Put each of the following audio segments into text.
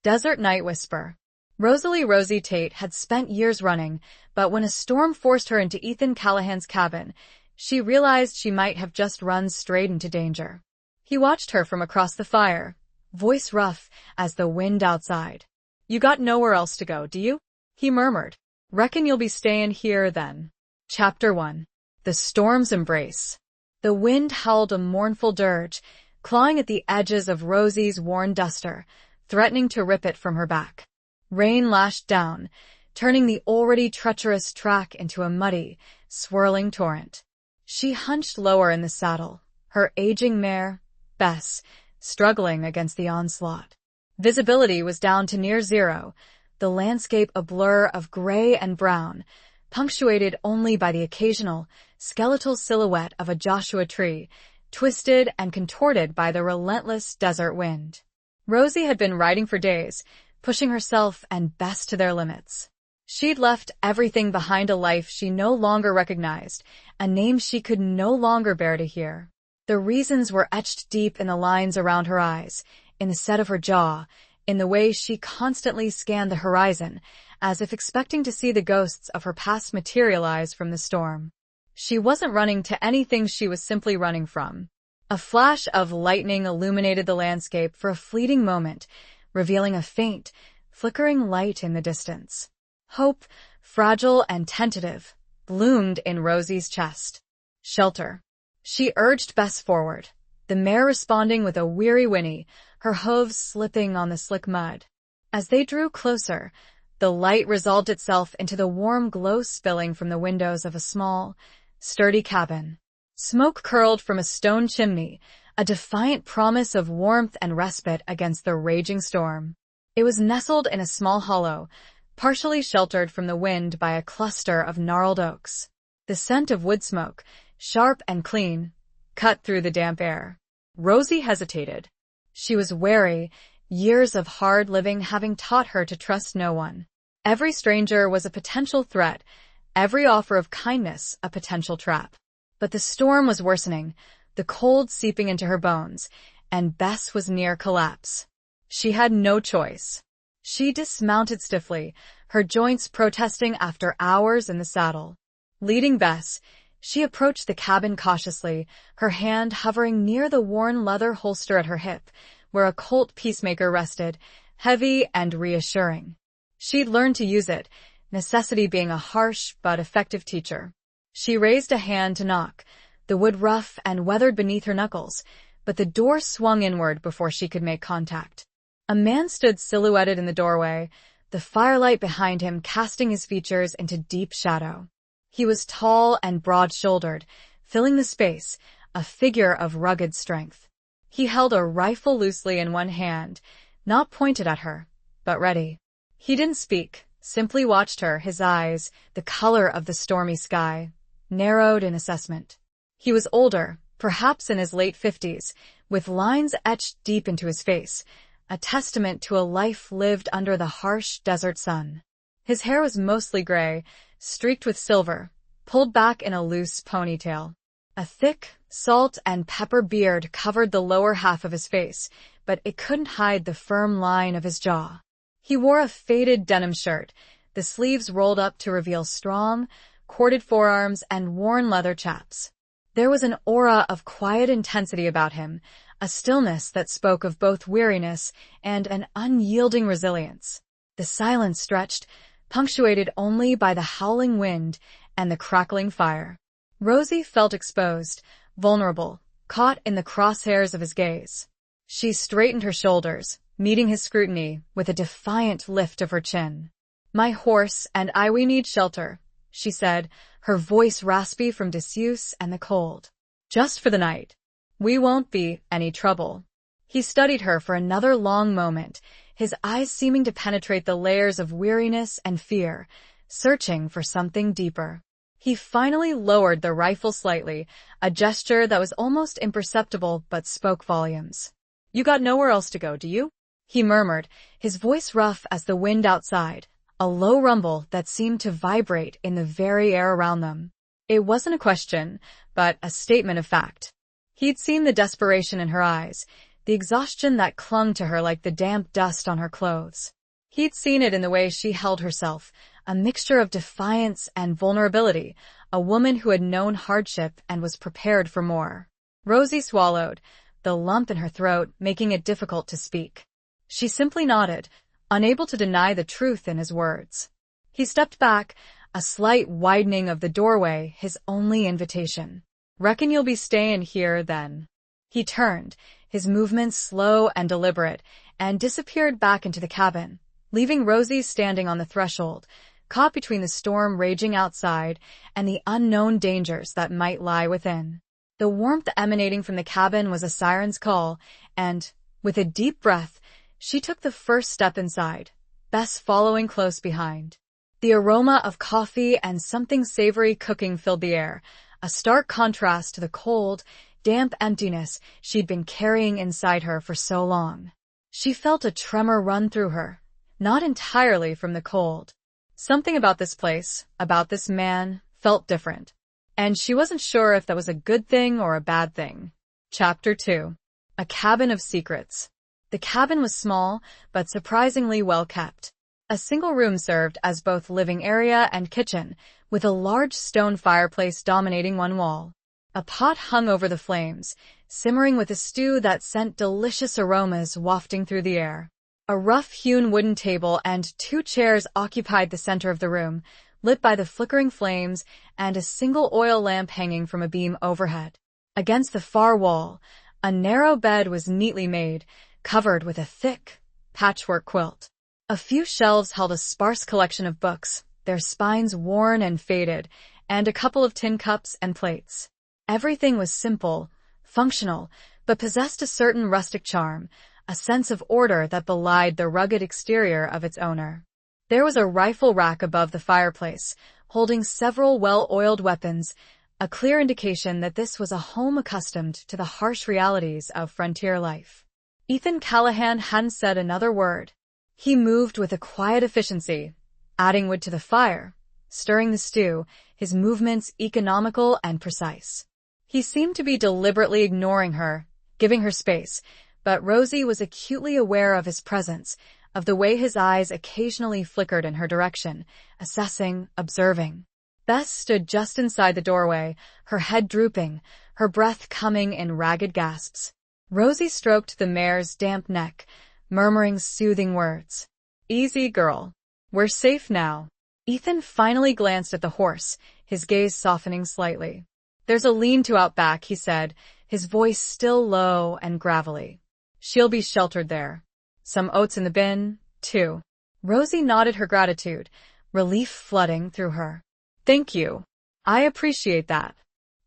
Desert Night Whisper. Rosie Tate had spent years running, but when a storm forced her into Ethan Callahan's cabin, she realized she might have just run straight into danger. He watched her from across the fire, voice rough as the wind outside. "You got nowhere else to go, do you?" he murmured. "Reckon you'll be stayin' here then." Chapter 1. The Storm's Embrace. The wind howled a mournful dirge, clawing at the edges of Rosie's worn duster, threatening to rip it from her back. Rain lashed down, turning the already treacherous track into a muddy, swirling torrent. She hunched lower in the saddle, her aging mare, Bess, struggling against the onslaught. Visibility was down to near zero, the landscape a blur of gray and brown, punctuated only by the occasional, skeletal silhouette of a Joshua tree, twisted and contorted by the relentless desert wind. Rosie had been riding for days, pushing herself and Bess to their limits. She'd left everything behind, a life she no longer recognized, a name she could no longer bear to hear. The reasons were etched deep in the lines around her eyes, in the set of her jaw, in the way she constantly scanned the horizon, as if expecting to see the ghosts of her past materialize from the storm. She wasn't running to anything, she was simply running from. A flash of lightning illuminated the landscape for a fleeting moment, revealing a faint, flickering light in the distance. Hope, fragile and tentative, bloomed in Rosie's chest. "Shelter." She urged Bess forward, the mare responding with a weary whinny, her hooves slipping on the slick mud. As they drew closer, the light resolved itself into the warm glow spilling from the windows of a small, sturdy cabin. Smoke curled from a stone chimney, a defiant promise of warmth and respite against the raging storm. It was nestled in a small hollow, partially sheltered from the wind by a cluster of gnarled oaks. The scent of wood smoke, sharp and clean, cut through the damp air. Rosie hesitated. She was wary, years of hard living having taught her to trust no one. Every stranger was a potential threat, every offer of kindness a potential trap. But the storm was worsening, the cold seeping into her bones, and Bess was near collapse. She had no choice. She dismounted stiffly, her joints protesting after hours in the saddle. Leading Bess, she approached the cabin cautiously, her hand hovering near the worn leather holster at her hip, where a Colt Peacemaker rested, heavy and reassuring. She'd learned to use it, necessity being a harsh but effective teacher. She raised a hand to knock, the wood rough and weathered beneath her knuckles, but the door swung inward before she could make contact. A man stood silhouetted in the doorway, the firelight behind him casting his features into deep shadow. He was tall and broad-shouldered, filling the space, a figure of rugged strength. He held a rifle loosely in one hand, not pointed at her, but ready. He didn't speak, simply watched her, his eyes, the color of the stormy sky, narrowed in assessment. He was older, perhaps in his late 50s, with lines etched deep into his face, a testament to a life lived under the harsh desert sun. His hair was mostly gray, streaked with silver, pulled back in a loose ponytail. A thick, salt and pepper beard covered the lower half of his face, but it couldn't hide the firm line of his jaw. He wore a faded denim shirt, the sleeves rolled up to reveal strong, corded forearms and worn leather chaps. There was an aura of quiet intensity about him, a stillness that spoke of both weariness and an unyielding resilience. The silence stretched, punctuated only by the howling wind and the crackling fire. Rosie felt exposed, vulnerable, caught in the crosshairs of his gaze. She straightened her shoulders, meeting his scrutiny with a defiant lift of her chin. "My horse and we need shelter," she said, her voice raspy from disuse and the cold. "Just for the night. We won't be any trouble." He studied her for another long moment, his eyes seeming to penetrate the layers of weariness and fear, searching for something deeper. He finally lowered the rifle slightly, a gesture that was almost imperceptible but spoke volumes. "You got nowhere else to go, do you?" he murmured, his voice rough as the wind outside, a low rumble that seemed to vibrate in the very air around them. It wasn't a question, but a statement of fact. He'd seen the desperation in her eyes, the exhaustion that clung to her like the damp dust on her clothes. He'd seen it in the way she held herself, a mixture of defiance and vulnerability, a woman who had known hardship and was prepared for more. Rosie swallowed, the lump in her throat making it difficult to speak. She simply nodded, unable to deny the truth in his words. He stepped back, a slight widening of the doorway, his only invitation. "Reckon you'll be stayin' here, then." He turned, his movements slow and deliberate, and disappeared back into the cabin, leaving Rosie standing on the threshold, caught between the storm raging outside and the unknown dangers that might lie within. The warmth emanating from the cabin was a siren's call, and, with a deep breath, she took the first step inside, Bess following close behind. The aroma of coffee and something savory cooking filled the air, a stark contrast to the cold, damp emptiness she'd been carrying inside her for so long. She felt a tremor run through her, not entirely from the cold. Something about this place, about this man, felt different, and she wasn't sure if that was a good thing or a bad thing. Chapter 2. A Cabin of Secrets. The cabin was small, but surprisingly well kept. A single room served as both living area and kitchen, with a large stone fireplace dominating one wall. A pot hung over the flames, simmering with a stew that sent delicious aromas wafting through the air. A rough-hewn wooden table and 2 chairs occupied the center of the room, lit by the flickering flames and a single oil lamp hanging from a beam overhead. Against the far wall, a narrow bed was neatly made, covered with a thick, patchwork quilt. A few shelves held a sparse collection of books, their spines worn and faded, and a couple of tin cups and plates. Everything was simple, functional, but possessed a certain rustic charm, a sense of order that belied the rugged exterior of its owner. There was a rifle rack above the fireplace, holding several well-oiled weapons, a clear indication that this was a home accustomed to the harsh realities of frontier life. Ethan Callahan hadn't said another word. He moved with a quiet efficiency, adding wood to the fire, stirring the stew, his movements economical and precise. He seemed to be deliberately ignoring her, giving her space, but Rosie was acutely aware of his presence, of the way his eyes occasionally flickered in her direction, assessing, observing. Bess stood just inside the doorway, her head drooping, her breath coming in ragged gasps. Rosie stroked the mare's damp neck, murmuring soothing words. "Easy, girl. We're safe now." Ethan finally glanced at the horse, his gaze softening slightly. "There's a lean-to out back," he said, his voice still low and gravelly. "She'll be sheltered there. Some oats in the bin, too." Rosie nodded her gratitude, relief flooding through her. "Thank you. I appreciate that."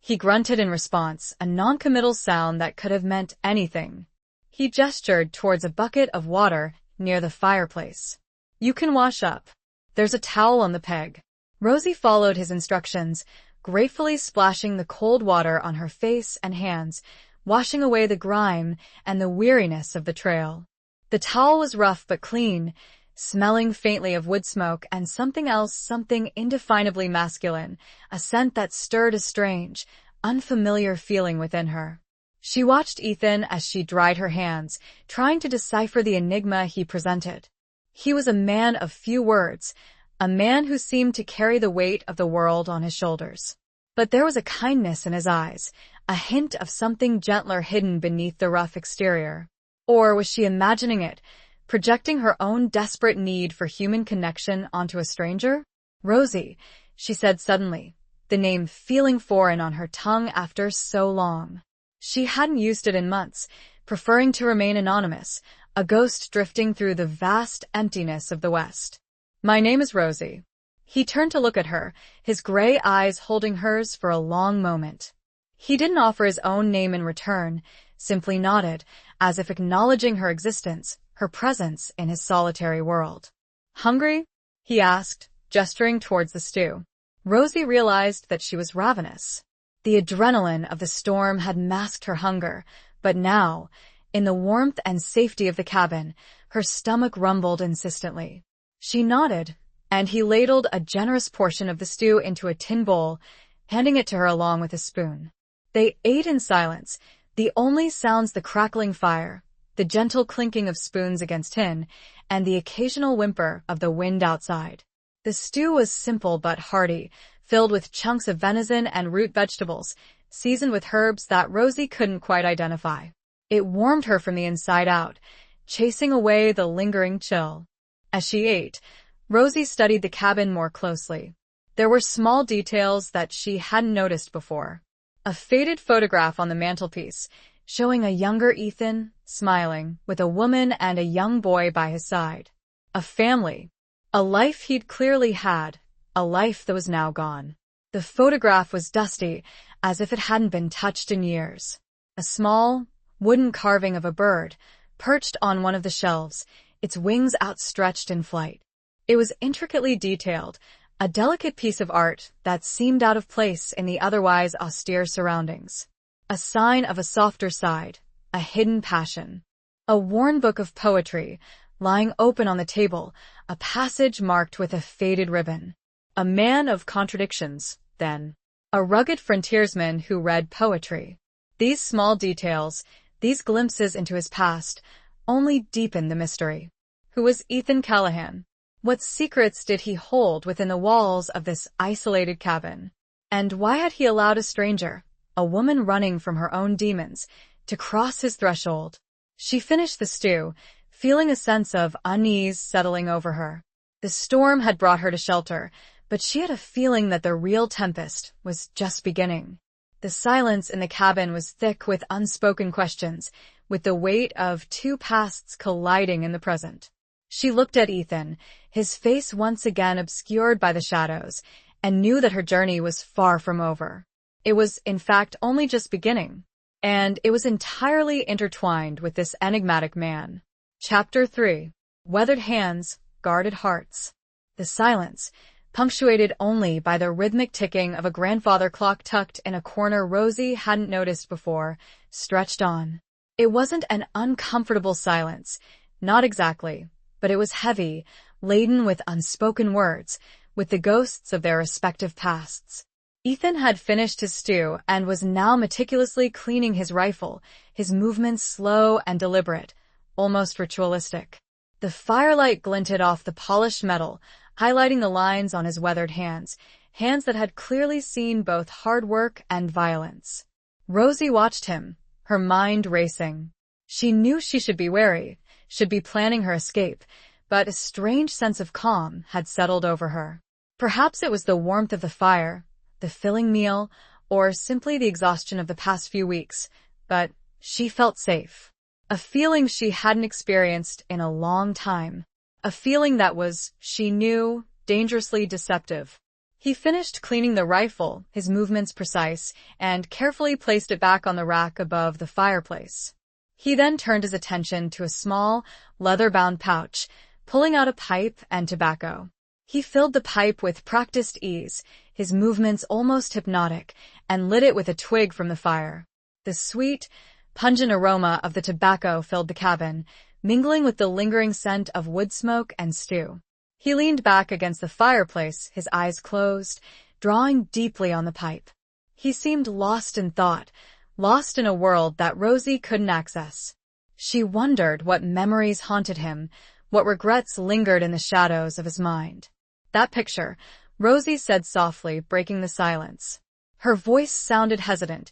He grunted in response, a non-committal sound that could have meant anything. He gestured towards a bucket of water near the fireplace. "You can wash up. There's a towel on the peg." Rosie followed his instructions, gratefully splashing the cold water on her face and hands, washing away the grime and the weariness of the trail. The towel was rough but clean, smelling faintly of wood smoke and something else, something indefinably masculine, a scent that stirred a strange, unfamiliar feeling within her. She watched Ethan as she dried her hands, trying to decipher the enigma he presented. He was a man of few words, a man who seemed to carry the weight of the world on his shoulders. But there was a kindness in his eyes, a hint of something gentler hidden beneath the rough exterior. Or was she imagining it, projecting her own desperate need for human connection onto a stranger? "Rosie," she said suddenly, the name feeling foreign on her tongue after so long. She hadn't used it in months, preferring to remain anonymous, a ghost drifting through the vast emptiness of the West. "My name is Rosie." He turned to look at her, his gray eyes holding hers for a long moment. He didn't offer his own name in return, simply nodded, as if acknowledging her existence, her presence in his solitary world. "Hungry?" he asked, gesturing towards the stew. Rosie realized that she was ravenous. The adrenaline of the storm had masked her hunger, but now, in the warmth and safety of the cabin, her stomach rumbled insistently. She nodded, and he ladled a generous portion of the stew into a tin bowl, handing it to her along with a spoon. They ate in silence, the only sounds the crackling fire, the gentle clinking of spoons against tin, and the occasional whimper of the wind outside. The stew was simple but hearty, filled with chunks of venison and root vegetables, seasoned with herbs that Rosie couldn't quite identify. It warmed her from the inside out, chasing away the lingering chill. As she ate, Rosie studied the cabin more closely. There were small details that she hadn't noticed before. A faded photograph on the mantelpiece, showing a younger Ethan, smiling, with a woman and a young boy by his side. A family. A life he'd clearly had, a life that was now gone. The photograph was dusty, as if it hadn't been touched in years. A small, wooden carving of a bird, perched on one of the shelves, its wings outstretched in flight. It was intricately detailed, a delicate piece of art that seemed out of place in the otherwise austere surroundings. A sign of a softer side, a hidden passion. A worn book of poetry, lying open on the table, a passage marked with a faded ribbon. A man of contradictions, then. A rugged frontiersman who read poetry. These small details, these glimpses into his past, only deepened the mystery. Who was Ethan Callahan? What secrets did he hold within the walls of this isolated cabin? And why had he allowed a stranger, a woman running from her own demons, to cross his threshold? She finished the stew, feeling a sense of unease settling over her. The storm had brought her to shelter, but she had a feeling that the real tempest was just beginning. The silence in the cabin was thick with unspoken questions, with the weight of two pasts colliding in the present. She looked at Ethan, his face once again obscured by the shadows, and knew that her journey was far from over. It was, in fact, only just beginning. And it was entirely intertwined with this enigmatic man. Chapter 3. Weathered Hands, Guarded Hearts. The silence, punctuated only by the rhythmic ticking of a grandfather clock tucked in a corner Rosie hadn't noticed before, stretched on. It wasn't an uncomfortable silence, not exactly, but it was heavy, laden with unspoken words, with the ghosts of their respective pasts. Ethan had finished his stew and was now meticulously cleaning his rifle, his movements slow and deliberate, almost ritualistic. The firelight glinted off the polished metal, highlighting the lines on his weathered hands, hands that had clearly seen both hard work and violence. Rosie watched him, her mind racing. She knew she should be wary, should be planning her escape, but a strange sense of calm had settled over her. Perhaps it was the warmth of the fire, the filling meal, or simply the exhaustion of the past few weeks, but she felt safe. A feeling she hadn't experienced in a long time. A feeling that was, she knew, dangerously deceptive. He finished cleaning the rifle, his movements precise, and carefully placed it back on the rack above the fireplace. He then turned his attention to a small, leather-bound pouch, pulling out a pipe and tobacco. He filled the pipe with practiced ease, his movements almost hypnotic, and lit it with a twig from the fire. The sweet, pungent aroma of the tobacco filled the cabin, mingling with the lingering scent of wood smoke and stew. He leaned back against the fireplace, his eyes closed, drawing deeply on the pipe. He seemed lost in thought, lost in a world that Rosie couldn't access. She wondered what memories haunted him, what regrets lingered in the shadows of his mind. That picture, Rosie said softly, breaking the silence. Her voice sounded hesitant,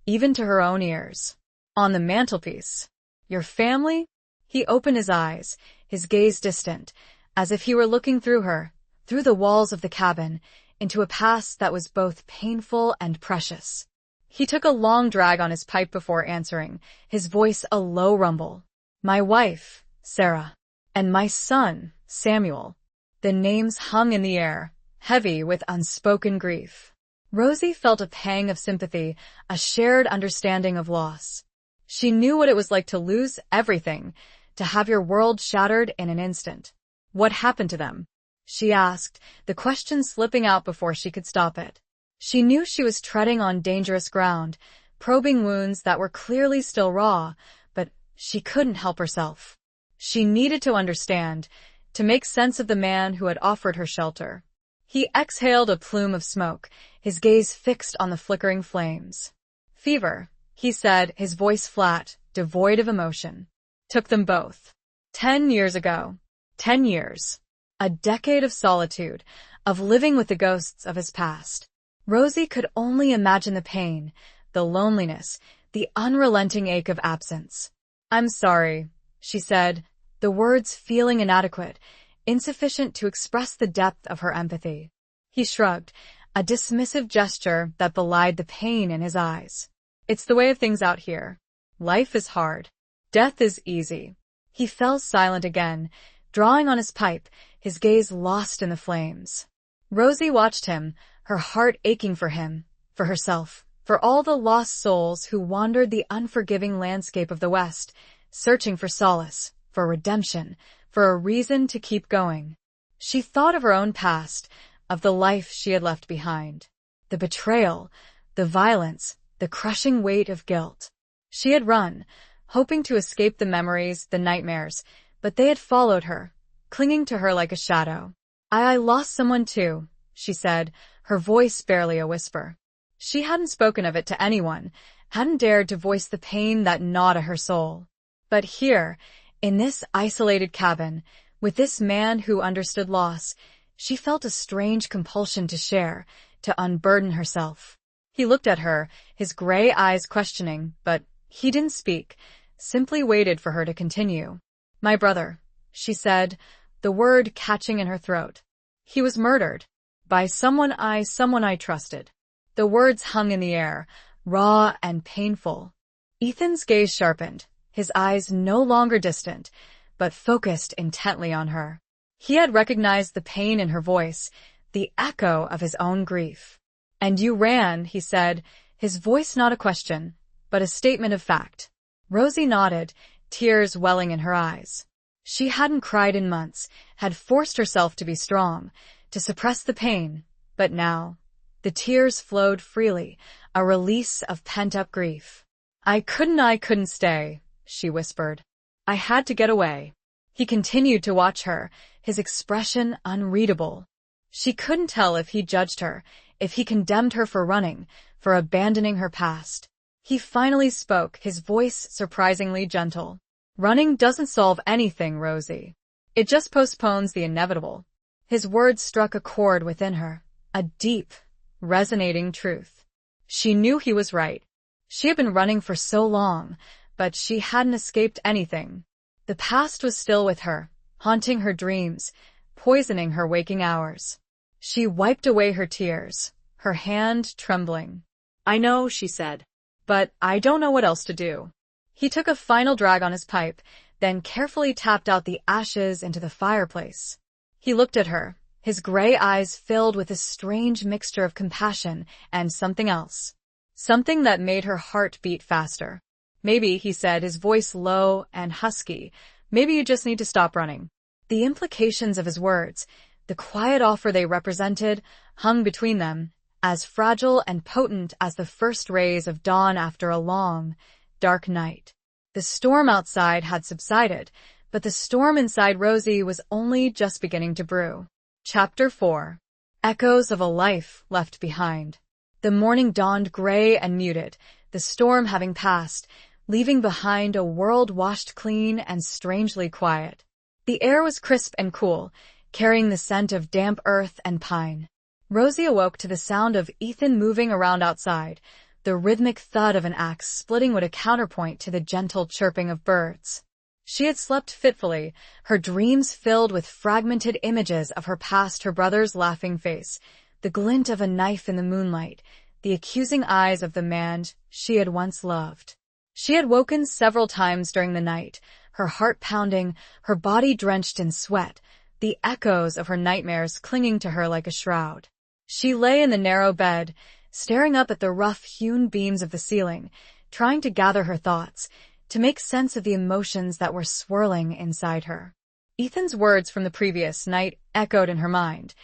even to her own ears. On the mantelpiece. Your family? He opened his eyes, his gaze distant, as if he were looking through her, through the walls of the cabin, into a past that was both painful and precious. He took a long drag on his pipe before answering, his voice a low rumble. My wife, Sarah, and my son, Samuel. The names hung in the air, heavy with unspoken grief. Rosie felt a pang of sympathy, a shared understanding of loss. She knew what it was like to lose everything, to have your world shattered in an instant. What happened to them? She asked, the question slipping out before she could stop it. She knew she was treading on dangerous ground, probing wounds that were clearly still raw, but she couldn't help herself. She needed to understand, to make sense of the man who had offered her shelter. He exhaled a plume of smoke, his gaze fixed on the flickering flames. Fever, he said, his voice flat, devoid of emotion. took them both. 10 years ago. 10 years. A decade of solitude, of living with the ghosts of his past. Rosie could only imagine the pain, the loneliness, the unrelenting ache of absence. "I'm sorry," she said, the words feeling inadequate, insufficient to express the depth of her empathy. He shrugged, a dismissive gesture that belied the pain in his eyes. "It's the way of things out here. Life is hard. Death is easy." He fell silent again, drawing on his pipe, his gaze lost in the flames. Rosie watched him, her heart aching for him, for herself, for all the lost souls who wandered the unforgiving landscape of the West, searching for solace, for redemption, for a reason to keep going. She thought of her own past, of the life she had left behind. The betrayal, the violence, the crushing weight of guilt. She had run, hoping to escape the memories, the nightmares, but they had followed her, clinging to her like a shadow. I lost someone too," she said, her voice barely a whisper. She hadn't spoken of it to anyone, hadn't dared to voice the pain that gnawed at her soul. But here, in this isolated cabin, with this man who understood loss, she felt a strange compulsion to share, to unburden herself. He looked at her, his gray eyes questioning, but he didn't speak, simply waited for her to continue. "My brother," she said, the word catching in her throat. "He was murdered. By someone I trusted." The words hung in the air, raw and painful. Ethan's gaze sharpened, his eyes no longer distant, but focused intently on her. He had recognized the pain in her voice, the echo of his own grief. "And you ran," he said, his voice not a question, but a statement of fact. Rosie nodded, tears welling in her eyes. She hadn't cried in months, had forced herself to be strong, to suppress the pain, but now, the tears flowed freely, a release of pent-up grief. I couldn't stay," she whispered. "I had to get away." He continued to watch her, his expression unreadable. She couldn't tell if he judged her, if he condemned her for running, for abandoning her past. He finally spoke, his voice surprisingly gentle. "Running doesn't solve anything, Rosie. It just postpones the inevitable." His words struck a chord within her, a deep, resonating truth. She knew he was right. She had been running for so long, but she hadn't escaped anything. The past was still with her, haunting her dreams, poisoning her waking hours. She wiped away her tears, her hand trembling. "I know," she said, "but I don't know what else to do." He took a final drag on his pipe, then carefully tapped out the ashes into the fireplace. He looked at her, his gray eyes filled with a strange mixture of compassion and something else. Something that made her heart beat faster. "Maybe," he said, his voice low and husky, "maybe you just need to stop running." The implications of his words, the quiet offer they represented, hung between them, as fragile and potent as the first rays of dawn after a long, dark night. The storm outside had subsided, but the storm inside Rosie was only just beginning to brew. Chapter 4. Echoes of a life left behind. The morning dawned gray and muted, the storm having passed, leaving behind a world washed clean and strangely quiet. The air was crisp and cool, carrying the scent of damp earth and pine. Rosie awoke to the sound of Ethan moving around outside, the rhythmic thud of an axe splitting wood a counterpoint to the gentle chirping of birds. She had slept fitfully, her dreams filled with fragmented images of her past, her brother's laughing face, the glint of a knife in the moonlight, the accusing eyes of the man she had once loved. She had woken several times during the night, her heart pounding, her body drenched in sweat, the echoes of her nightmares clinging to her like a shroud. She lay in the narrow bed, staring up at the rough-hewn beams of the ceiling, trying to gather her thoughts, to make sense of the emotions that were swirling inside her. Ethan's words from the previous night echoed in her mind.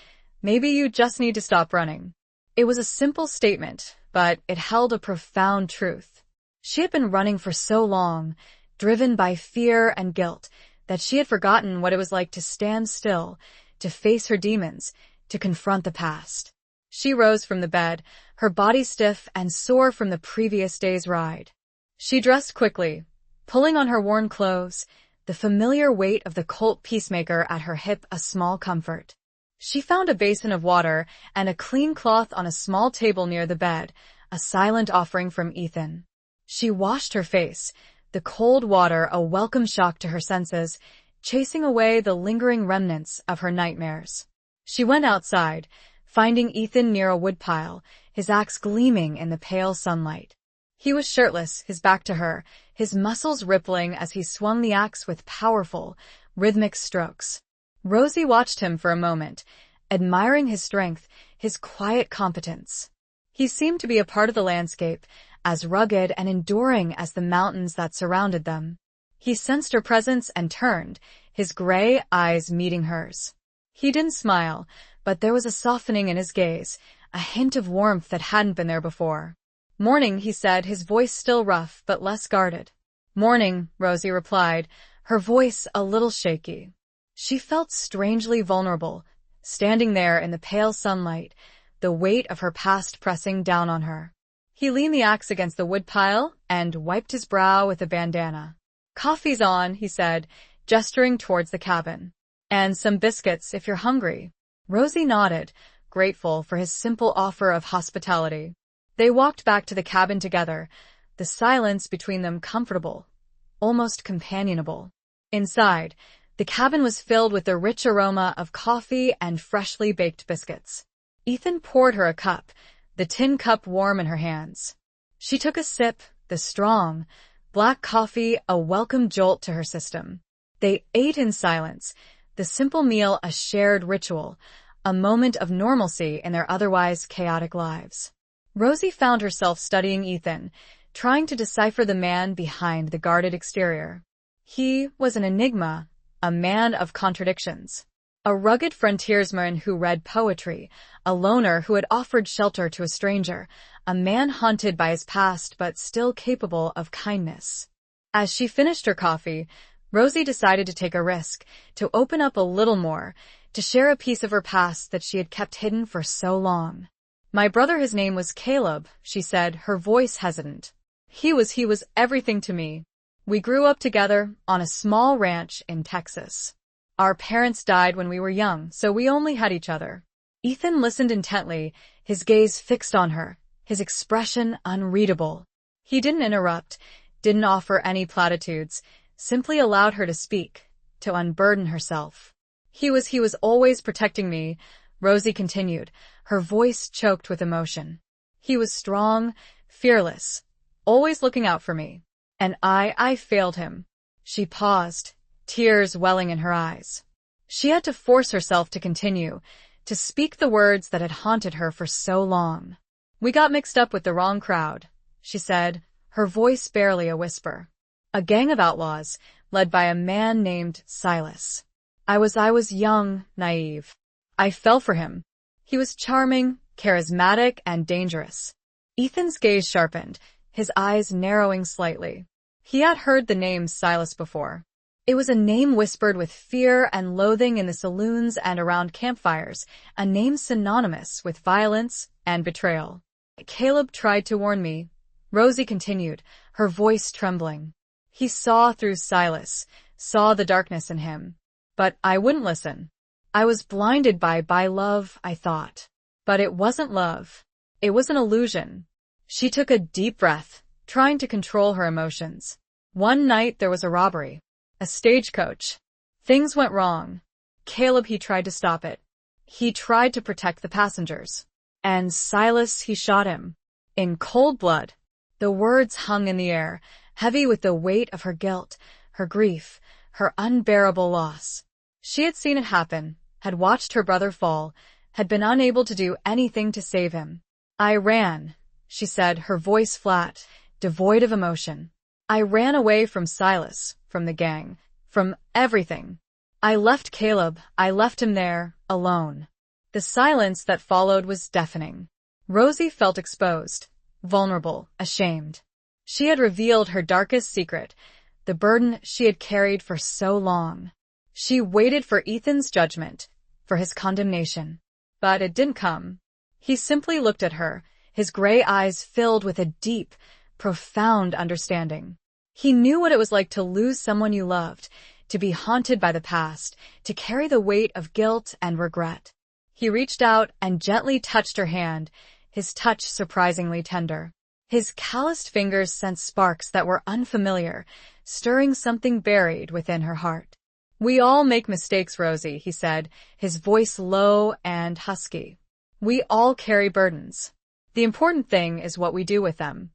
"Maybe you just need to stop running." It was a simple statement, but it held a profound truth. She had been running for so long, driven by fear and guilt, that she had forgotten what it was like to stand still, to face her demons, to confront the past. She rose from the bed, her body stiff and sore from the previous day's ride. She dressed quickly, pulling on her worn clothes, the familiar weight of the Colt peacemaker at her hip a small comfort. She found a basin of water and a clean cloth on a small table near the bed, a silent offering from Ethan. She washed her face, the cold water a welcome shock to her senses, chasing away the lingering remnants of her nightmares. She went outside, finding Ethan near a woodpile, his axe gleaming in the pale sunlight. He was shirtless, his back to her, his muscles rippling as he swung the axe with powerful, rhythmic strokes. Rosie watched him for a moment, admiring his strength, his quiet competence. He seemed to be a part of the landscape, as rugged and enduring as the mountains that surrounded them. He sensed her presence and turned, his gray eyes meeting hers. He didn't smile, but there was a softening in his gaze, a hint of warmth that hadn't been there before. "Morning," he said, his voice still rough but less guarded. "Morning," Rosie replied, her voice a little shaky. She felt strangely vulnerable, standing there in the pale sunlight, the weight of her past pressing down on her. He leaned the axe against the woodpile and wiped his brow with a bandana. "Coffee's on," he said, gesturing towards the cabin. "And some biscuits if you're hungry." Rosie nodded, grateful for his simple offer of hospitality. They walked back to the cabin together, the silence between them comfortable, almost companionable. Inside, the cabin was filled with the rich aroma of coffee and freshly baked biscuits. Ethan poured her a cup, the tin cup warm in her hands. She took a sip, the strong, black coffee a welcome jolt to her system. They ate in silence, the simple meal a shared ritual, a moment of normalcy in their otherwise chaotic lives. Rosie found herself studying Ethan, trying to decipher the man behind the guarded exterior. He was an enigma, a man of contradictions. A rugged frontiersman who read poetry, a loner who had offered shelter to a stranger, a man haunted by his past but still capable of kindness. As she finished her coffee, Rosie decided to take a risk, to open up a little more, to share a piece of her past that she had kept hidden for so long. "My brother, his name was Caleb," she said, her voice hesitant. He was everything to me. We grew up together on a small ranch in Texas. Our parents died when we were young, so we only had each other." Ethan listened intently, his gaze fixed on her, his expression unreadable. He didn't interrupt, didn't offer any platitudes, simply allowed her to speak, to unburden herself. He was always protecting me," Rosie continued, her voice choked with emotion. "He was strong, fearless, always looking out for me. And I failed him." She paused, tears welling in her eyes. She had to force herself to continue, to speak the words that had haunted her for so long. "We got mixed up with the wrong crowd," she said, her voice barely a whisper. "A gang of outlaws, led by a man named Silas. I was young, naive. I fell for him. He was charming, charismatic, and dangerous." Ethan's gaze sharpened, his eyes narrowing slightly. He had heard the name Silas before. It was a name whispered with fear and loathing in the saloons and around campfires, a name synonymous with violence and betrayal. "Caleb tried to warn me," Rosie continued, her voice trembling. "He saw through Silas, saw the darkness in him. But I wouldn't listen. I was blinded by love, I thought. But it wasn't love. It was an illusion." She took a deep breath, trying to control her emotions. "One night there was a robbery. A stagecoach. Things went wrong. Caleb, he tried to stop it. He tried to protect the passengers. And Silas, he shot him. In cold blood." The words hung in the air, heavy with the weight of her guilt, her grief, her unbearable loss. She had seen it happen, had watched her brother fall, had been unable to do anything to save him. "I ran," she said, her voice flat, devoid of emotion. "I ran away from Silas, from the gang, from everything. I left Caleb, I left him there, alone." The silence that followed was deafening. Rosie felt exposed, vulnerable, ashamed. She had revealed her darkest secret, the burden she had carried for so long. She waited for Ethan's judgment, for his condemnation. But it didn't come. He simply looked at her, his gray eyes filled with a deep, profound understanding. He knew what it was like to lose someone you loved, to be haunted by the past, to carry the weight of guilt and regret. He reached out and gently touched her hand, his touch surprisingly tender. His calloused fingers sent sparks that were unfamiliar, stirring something buried within her heart. "We all make mistakes, Rosie," he said, his voice low and husky. "We all carry burdens. The important thing is what we do with them."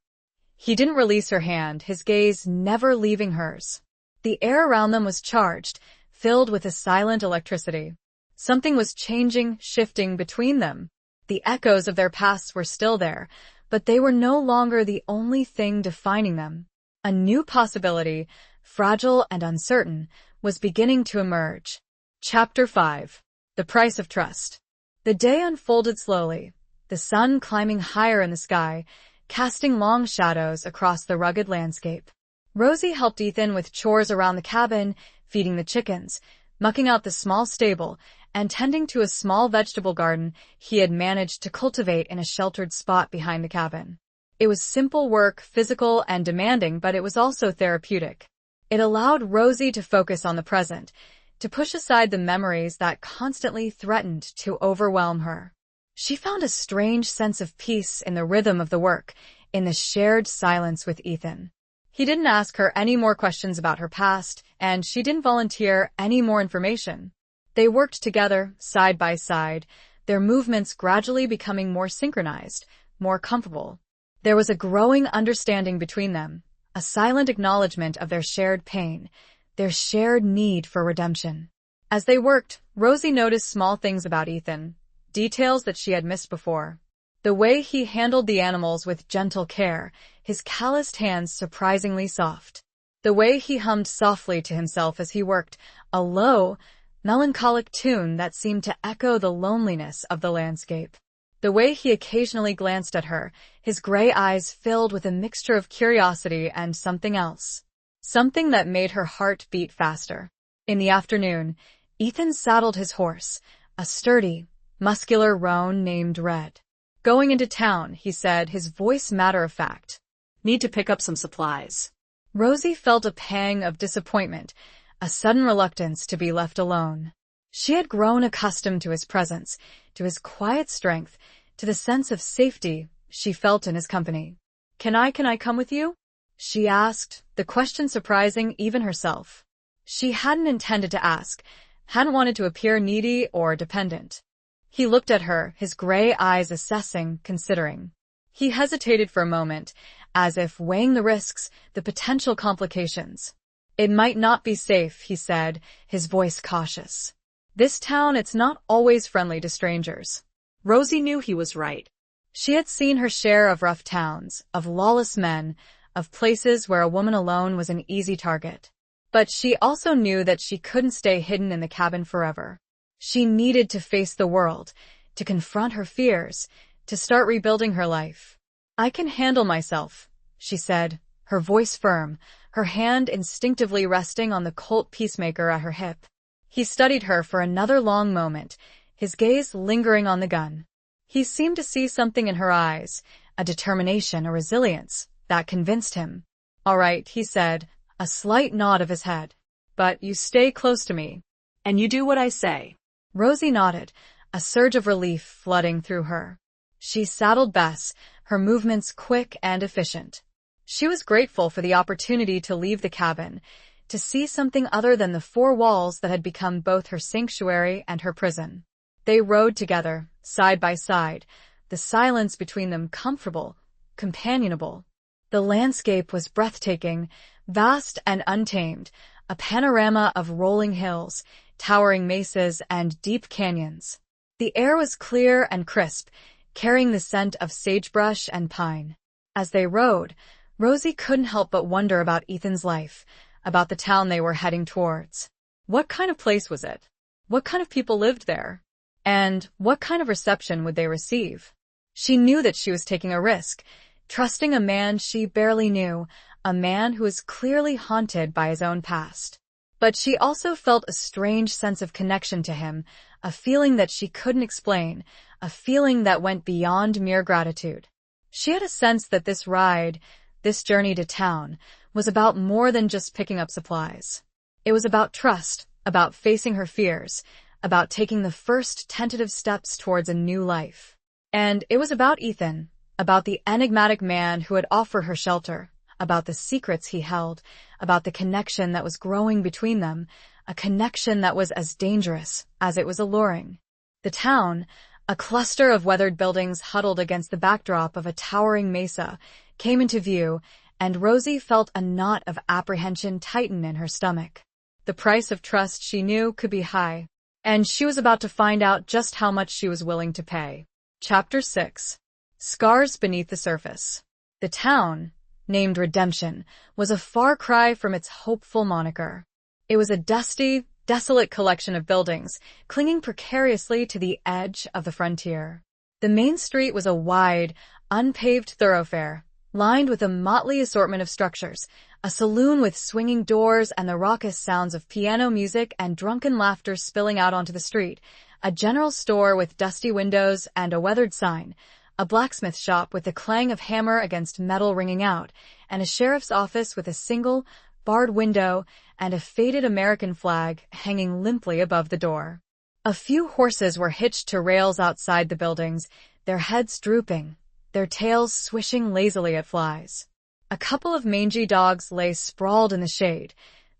He didn't release her hand, his gaze never leaving hers. The air around them was charged, filled with a silent electricity. Something was changing, shifting between them. The echoes of their pasts were still there, but they were no longer the only thing defining them. A new possibility, fragile and uncertain, was beginning to emerge. Chapter 5. The Price of Trust. The day unfolded slowly, the sun climbing higher in the sky, casting long shadows across the rugged landscape. Rosie helped Ethan with chores around the cabin, feeding the chickens, mucking out the small stable, and tending to a small vegetable garden he had managed to cultivate in a sheltered spot behind the cabin. It was simple work, physical and demanding, but it was also therapeutic. It allowed Rosie to focus on the present, to push aside the memories that constantly threatened to overwhelm her. She found a strange sense of peace in the rhythm of the work, in the shared silence with Ethan. He didn't ask her any more questions about her past, and she didn't volunteer any more information. They worked together, side by side, their movements gradually becoming more synchronized, more comfortable. There was a growing understanding between them, a silent acknowledgement of their shared pain, their shared need for redemption. As they worked, Rosie noticed small things about Ethan, details that she had missed before. The way he handled the animals with gentle care, his calloused hands surprisingly soft. The way he hummed softly to himself as he worked, a low, melancholic tune that seemed to echo the loneliness of the landscape. The way he occasionally glanced at her, his gray eyes filled with a mixture of curiosity and something else. Something that made her heart beat faster. In the afternoon, Ethan saddled his horse, a sturdy, muscular roan named Red. "Going into town," he said, his voice matter-of-fact. "Need to pick up some supplies." Rosie felt a pang of disappointment, a sudden reluctance to be left alone. She had grown accustomed to his presence, to his quiet strength, to the sense of safety she felt in his company. Can I come with you?" she asked, the question surprising even herself. She hadn't intended to ask, hadn't wanted to appear needy or dependent. He looked at her, his gray eyes assessing, considering. He hesitated for a moment, as if weighing the risks, the potential complications. "It might not be safe," he said, his voice cautious. "This town, it's not always friendly to strangers." Rosie knew he was right. She had seen her share of rough towns, of lawless men, of places where a woman alone was an easy target. But she also knew that she couldn't stay hidden in the cabin forever. She needed to face the world, to confront her fears, to start rebuilding her life. "I can handle myself," she said, her voice firm, her hand instinctively resting on the Colt peacemaker at her hip. He studied her for another long moment, his gaze lingering on the gun. He seemed to see something in her eyes, a determination, a resilience, that convinced him. "All right," he said, a slight nod of his head. "But you stay close to me." "And you do what I say." Rosie nodded, a surge of relief flooding through her. She saddled Bess, her movements quick and efficient. She was grateful for the opportunity to leave the cabin, to see something other than the four walls that had become both her sanctuary and her prison. They rode together, side by side, the silence between them comfortable, companionable. The landscape was breathtaking, vast and untamed, a panorama of rolling hills, towering mesas, and deep canyons. The air was clear and crisp, carrying the scent of sagebrush and pine. As they rode, Rosie couldn't help but wonder about Ethan's life, about the town they were heading towards. What kind of place was it? What kind of people lived there? And what kind of reception would they receive? She knew that she was taking a risk, trusting a man she barely knew, a man who was clearly haunted by his own past. But she also felt a strange sense of connection to him, a feeling that she couldn't explain, a feeling that went beyond mere gratitude. She had a sense that this ride, This journey to town was about more than just picking up supplies. It was about trust, about facing her fears, about taking the first tentative steps towards a new life. And it was about Ethan, about the enigmatic man who had offered her shelter, about the secrets he held, about the connection that was growing between them, a connection that was as dangerous as it was alluring. The town, a cluster of weathered buildings huddled against the backdrop of a towering mesa, came into view, and Rosie felt a knot of apprehension tighten in her stomach. The price of trust, she knew, could be high, and she was about to find out just how much she was willing to pay. Chapter 6. Scars Beneath the Surface. The town, named Redemption, was a far cry from its hopeful moniker. It was a dusty, desolate collection of buildings, clinging precariously to the edge of the frontier. The main street was a wide, unpaved thoroughfare, lined with a motley assortment of structures, a saloon with swinging doors and the raucous sounds of piano music and drunken laughter spilling out onto the street, a general store with dusty windows and a weathered sign, a blacksmith shop with the clang of hammer against metal ringing out, and a sheriff's office with a single, barred window and a faded American flag hanging limply above the door. A few horses were hitched to rails outside the buildings, their heads drooping, their tails swishing lazily at flies. A couple of mangy dogs lay sprawled in the shade,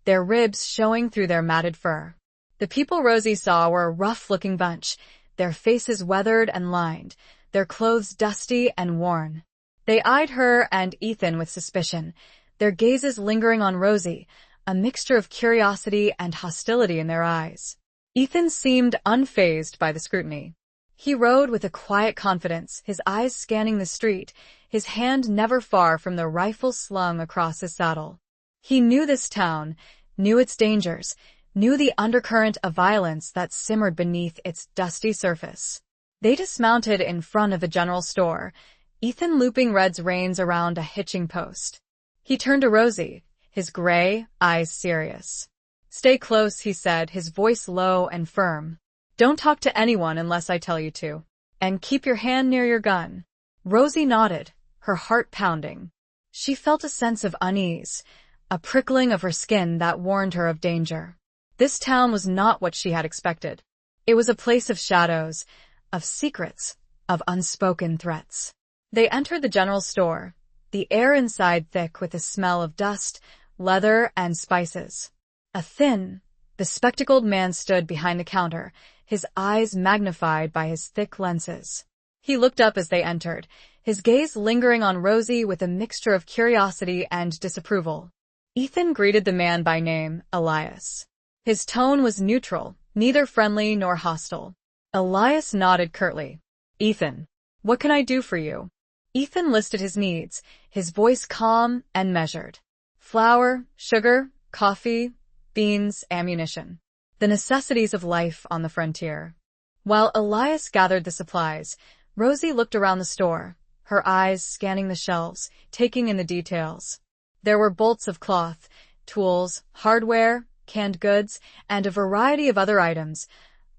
their ribs showing through their matted fur. The people Rosie saw were a rough-looking bunch, their faces weathered and lined, their clothes dusty and worn. They eyed her and Ethan with suspicion, their gazes lingering on Rosie, a mixture of curiosity and hostility in their eyes. Ethan seemed unfazed by the scrutiny. He rode with a quiet confidence, his eyes scanning the street, his hand never far from the rifle slung across his saddle. He knew this town, knew its dangers, knew the undercurrent of violence that simmered beneath its dusty surface. They dismounted in front of the general store, Ethan looping Red's reins around a hitching post. He turned to Rosie, his gray eyes serious. "Stay close," he said, his voice low and firm. "Don't talk to anyone unless I tell you to. And keep your hand near your gun." Rosie nodded, her heart pounding. She felt a sense of unease, a prickling of her skin that warned her of danger. This town was not what she had expected. It was a place of shadows, of secrets, of unspoken threats. They entered the general store, the air inside thick with the smell of dust, leather, and spices. A thin, bespectacled man stood behind the counter, his eyes magnified by his thick lenses. He looked up as they entered, his gaze lingering on Rosie with a mixture of curiosity and disapproval. Ethan greeted the man by name, Elias. His tone was neutral, neither friendly nor hostile. Elias nodded curtly. "Ethan, what can I do for you?" Ethan listed his needs, his voice calm and measured. Flour, sugar, coffee, beans, ammunition. The necessities of life on the frontier. While Elias gathered the supplies, Rosie looked around the store, her eyes scanning the shelves, taking in the details. There were bolts of cloth, tools, hardware, canned goods, and a variety of other items,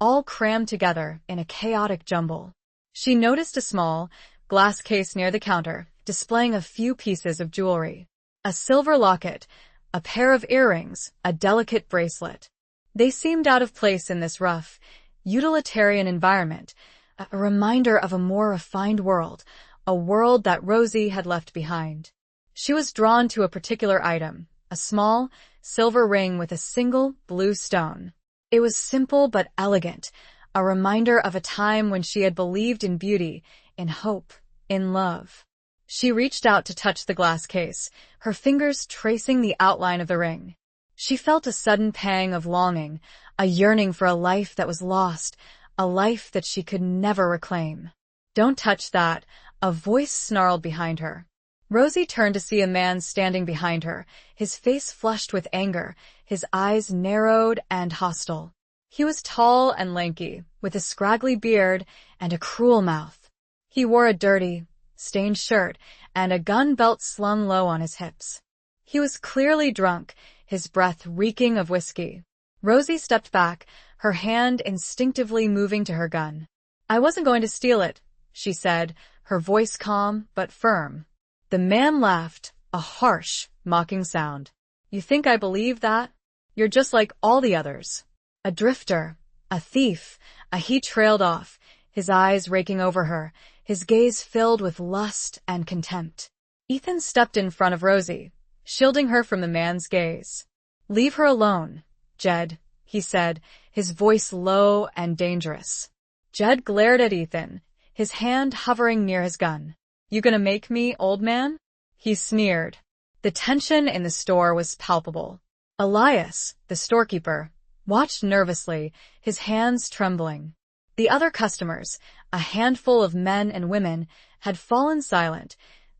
all crammed together in a chaotic jumble. She noticed a small, glass case near the counter, displaying a few pieces of jewelry. A silver locket, a pair of earrings, a delicate bracelet. They seemed out of place in this rough, utilitarian environment, a reminder of a more refined world, a world that Rosie had left behind. She was drawn to a particular item, a small, silver ring with a single, blue stone. It was simple but elegant, a reminder of a time when she had believed in beauty, in hope, in love. She reached out to touch the glass case, her fingers tracing the outline of the ring. She felt a sudden pang of longing, a yearning for a life that was lost, a life that she could never reclaim. "Don't touch that," a voice snarled behind her. Rosie turned to see a man standing behind her, his face flushed with anger, his eyes narrowed and hostile. He was tall and lanky, with a scraggly beard and a cruel mouth. He wore a dirty, stained shirt and a gun belt slung low on his hips. He was clearly drunk, his breath reeking of whiskey. Rosie stepped back, her hand instinctively moving to her gun. "I wasn't going to steal it," she said, her voice calm but firm. The man laughed, a harsh, mocking sound. You think I believe that? You're just like all the others. A drifter, a thief, he trailed off, his eyes raking over her, his gaze filled with lust and contempt. Ethan stepped in front of Rosie, shielding her from the man's gaze. Leave her alone, Jed, he said, his voice low and dangerous. Jed glared at Ethan, his hand hovering near his gun. You gonna make me, old man? He sneered. The tension in the store was palpable. Elias, the storekeeper, watched nervously, his hands trembling. The other customers, a handful of men and women, had fallen silent,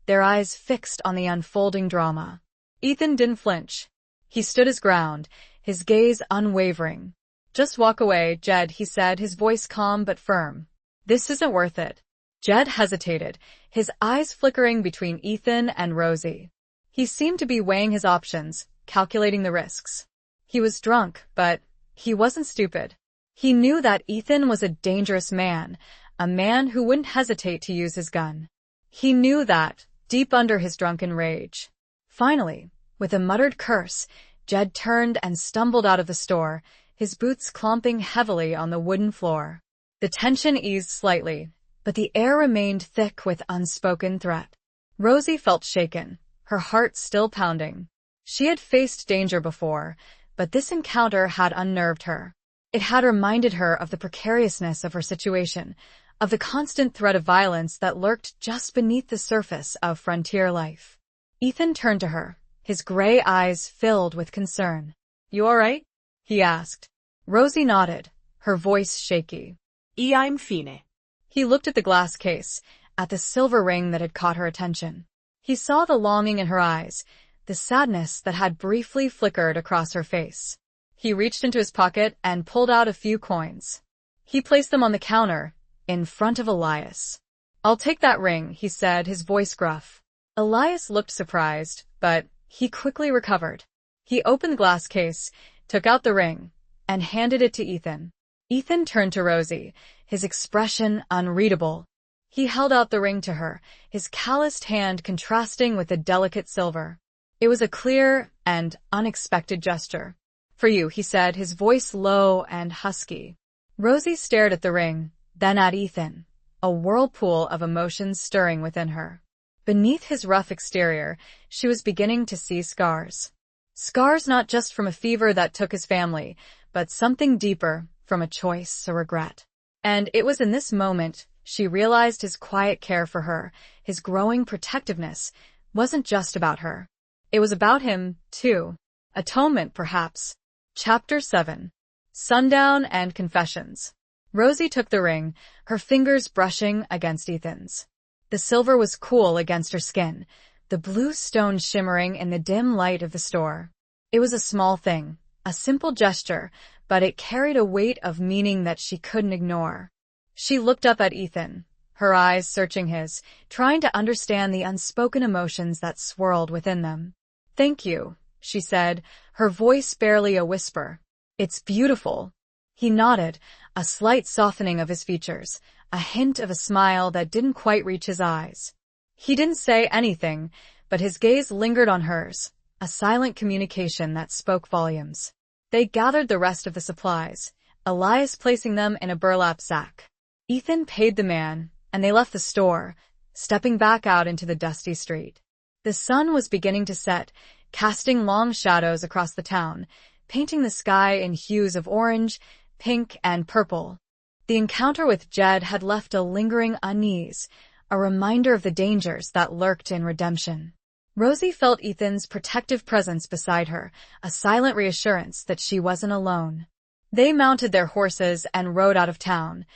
their eyes fixed on the unfolding drama. Ethan didn't flinch. He stood his ground, his gaze unwavering. Just walk away, Jed, he said, his voice calm but firm. This isn't worth it. Jed hesitated, his eyes flickering between Ethan and Rosie. He seemed to be weighing his options, calculating the risks. He was drunk, but he wasn't stupid. He knew that Ethan was a dangerous man, a man who wouldn't hesitate to use his gun. He knew that, deep under his drunken rage. Finally, with a muttered curse, Jed turned and stumbled out of the store, his boots clomping heavily on the wooden floor. The tension eased slightly, but the air remained thick with unspoken threat. Rosie felt shaken, her heart still pounding. She had faced danger before, but this encounter had unnerved her. It had reminded her of the precariousness of her situation, of the constant threat of violence that lurked just beneath the surface of frontier life. Ethan turned to her, his gray eyes filled with concern. You all right? He asked. Rosie nodded, her voice shaky. I'm fine. He looked at the glass case, at the silver ring that had caught her attention. He saw the longing in her eyes, the sadness that had briefly flickered across her face. He reached into his pocket and pulled out a few coins. He placed them on the counter, in front of Elias. I'll take that ring, he said, his voice gruff. Elias looked surprised, but he quickly recovered. He opened the glass case, took out the ring, and handed it to Ethan. Ethan turned to Rosie, his expression unreadable. He held out the ring to her, his calloused hand contrasting with the delicate silver. It was a clear and unexpected gesture. For you, he said, his voice low and husky. Rosie stared at the ring, then at Ethan, a whirlpool of emotions stirring within her. Beneath his rough exterior, she was beginning to see scars. Scars not just from a fever that took his family, but something deeper, from a choice, a regret. And it was in this moment she realized his quiet care for her, his growing protectiveness, wasn't just about her. It was about him, too. Atonement, perhaps. Chapter 7. Sundown and Confessions. Rosie took the ring, her fingers brushing against Ethan's. The silver was cool against her skin, the blue stone shimmering in the dim light of the store. It was a small thing, a simple gesture, but it carried a weight of meaning that she couldn't ignore. She looked up at Ethan, her eyes searching his, trying to understand the unspoken emotions that swirled within them. Thank you, she said, her voice barely a whisper. It's beautiful. He nodded, a slight softening of his features, a hint of a smile that didn't quite reach his eyes. He didn't say anything, but his gaze lingered on hers, a silent communication that spoke volumes. They gathered the rest of the supplies, Elias placing them in a burlap sack. Ethan paid the man, and they left the store, stepping back out into the dusty street. The sun was beginning to set, casting long shadows across the town, painting the sky in hues of orange, pink, and purple. The encounter with Jed had left a lingering unease, a reminder of the dangers that lurked in redemption. Rosie felt Ethan's protective presence beside her, a silent reassurance that she wasn't alone. They mounted their horses and rode out of town,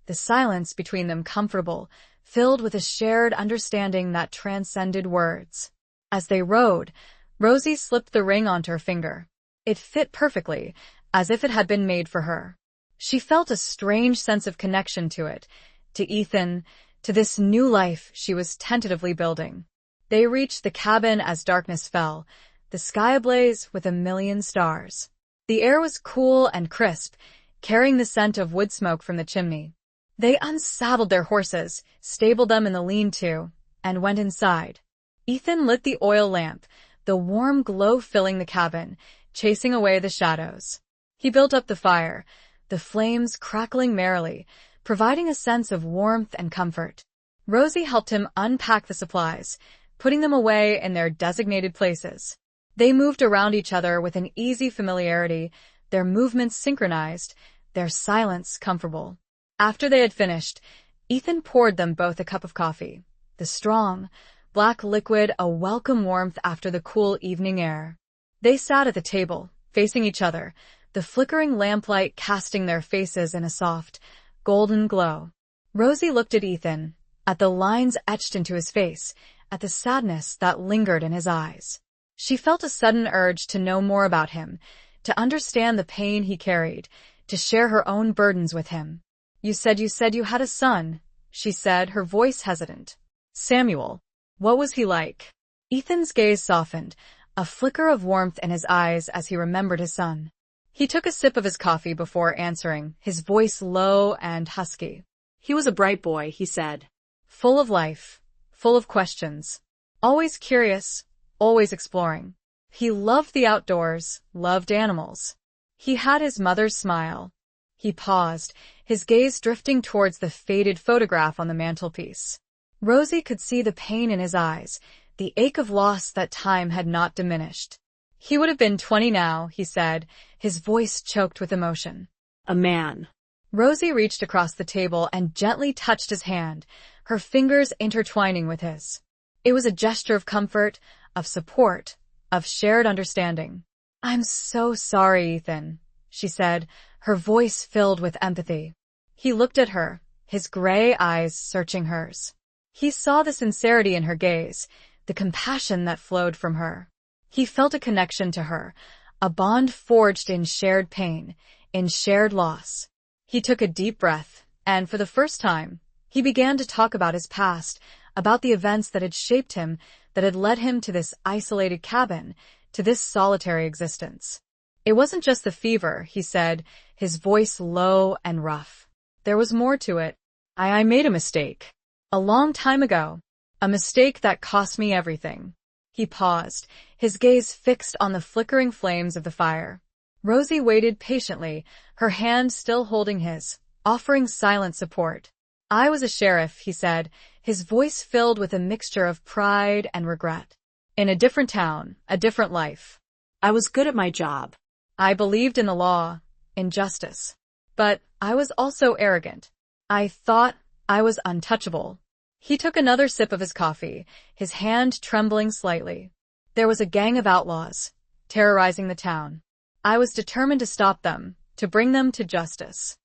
the silence between them comfortable, filled with a shared understanding that transcended words. As they rode, Rosie slipped the ring onto her finger. It fit perfectly, as if it had been made for her. She felt a strange sense of connection to it, to Ethan, to this new life she was tentatively building. They reached the cabin as darkness fell, the sky ablaze with a million stars. The air was cool and crisp, carrying the scent of wood smoke from the chimney. They unsaddled their horses, stabled them in the lean-to, and went inside. Ethan lit the oil lamp, the warm glow filling the cabin, chasing away the shadows. He built up the fire, the flames crackling merrily, providing a sense of warmth and comfort. Rosie helped him unpack the supplies, putting them away in their designated places. They moved around each other with an easy familiarity, their movements synchronized, their silence comfortable. After they had finished, Ethan poured them both a cup of coffee, the strong, black liquid a welcome warmth after the cool evening air. They sat at the table, facing each other, the flickering lamplight casting their faces in a soft, golden glow. Rosie looked at Ethan, at the lines etched into his face, at the sadness that lingered in his eyes. She felt a sudden urge to know more about him, to understand the pain he carried, to share her own burdens with him. You said you had a son," she said, her voice hesitant. "Samuel. What was he like?" Ethan's gaze softened, a flicker of warmth in his eyes as he remembered his son. He took a sip of his coffee before answering, his voice low and husky. "He was a bright boy," he said. "Full of life, full of questions. Always curious, always exploring. He loved the outdoors, loved animals. He had his mother's smile." He paused, his gaze drifting towards the faded photograph on the mantelpiece. Rosie could see the pain in his eyes, the ache of loss that time had not diminished. "He would have been 20 now," he said, his voice choked with emotion. "A man." Rosie reached across the table and gently touched his hand, her fingers intertwining with his. It was a gesture of comfort, of support, of shared understanding. "I'm so sorry, Ethan," she said, her voice filled with empathy. He looked at her, his gray eyes searching hers. He saw the sincerity in her gaze, the compassion that flowed from her. He felt a connection to her, a bond forged in shared pain, in shared loss. He took a deep breath, and for the first time, he began to talk about his past, about the events that had shaped him, that had led him to this isolated cabin, to this solitary existence. "It wasn't just the fever," he said, his voice low and rough. "There was more to it. I made a mistake. A long time ago. A mistake that cost me everything." He paused, his gaze fixed on the flickering flames of the fire. Rosie waited patiently, her hand still holding his, offering silent support. "I was a sheriff," he said, his voice filled with a mixture of pride and regret. "In a different town, a different life. I was good at my job. I believed in the law, in justice. But I was also arrogant. I thought I was untouchable." He took another sip of his coffee, his hand trembling slightly. "There was a gang of outlaws, terrorizing the town. I was determined to stop them, to bring them to justice.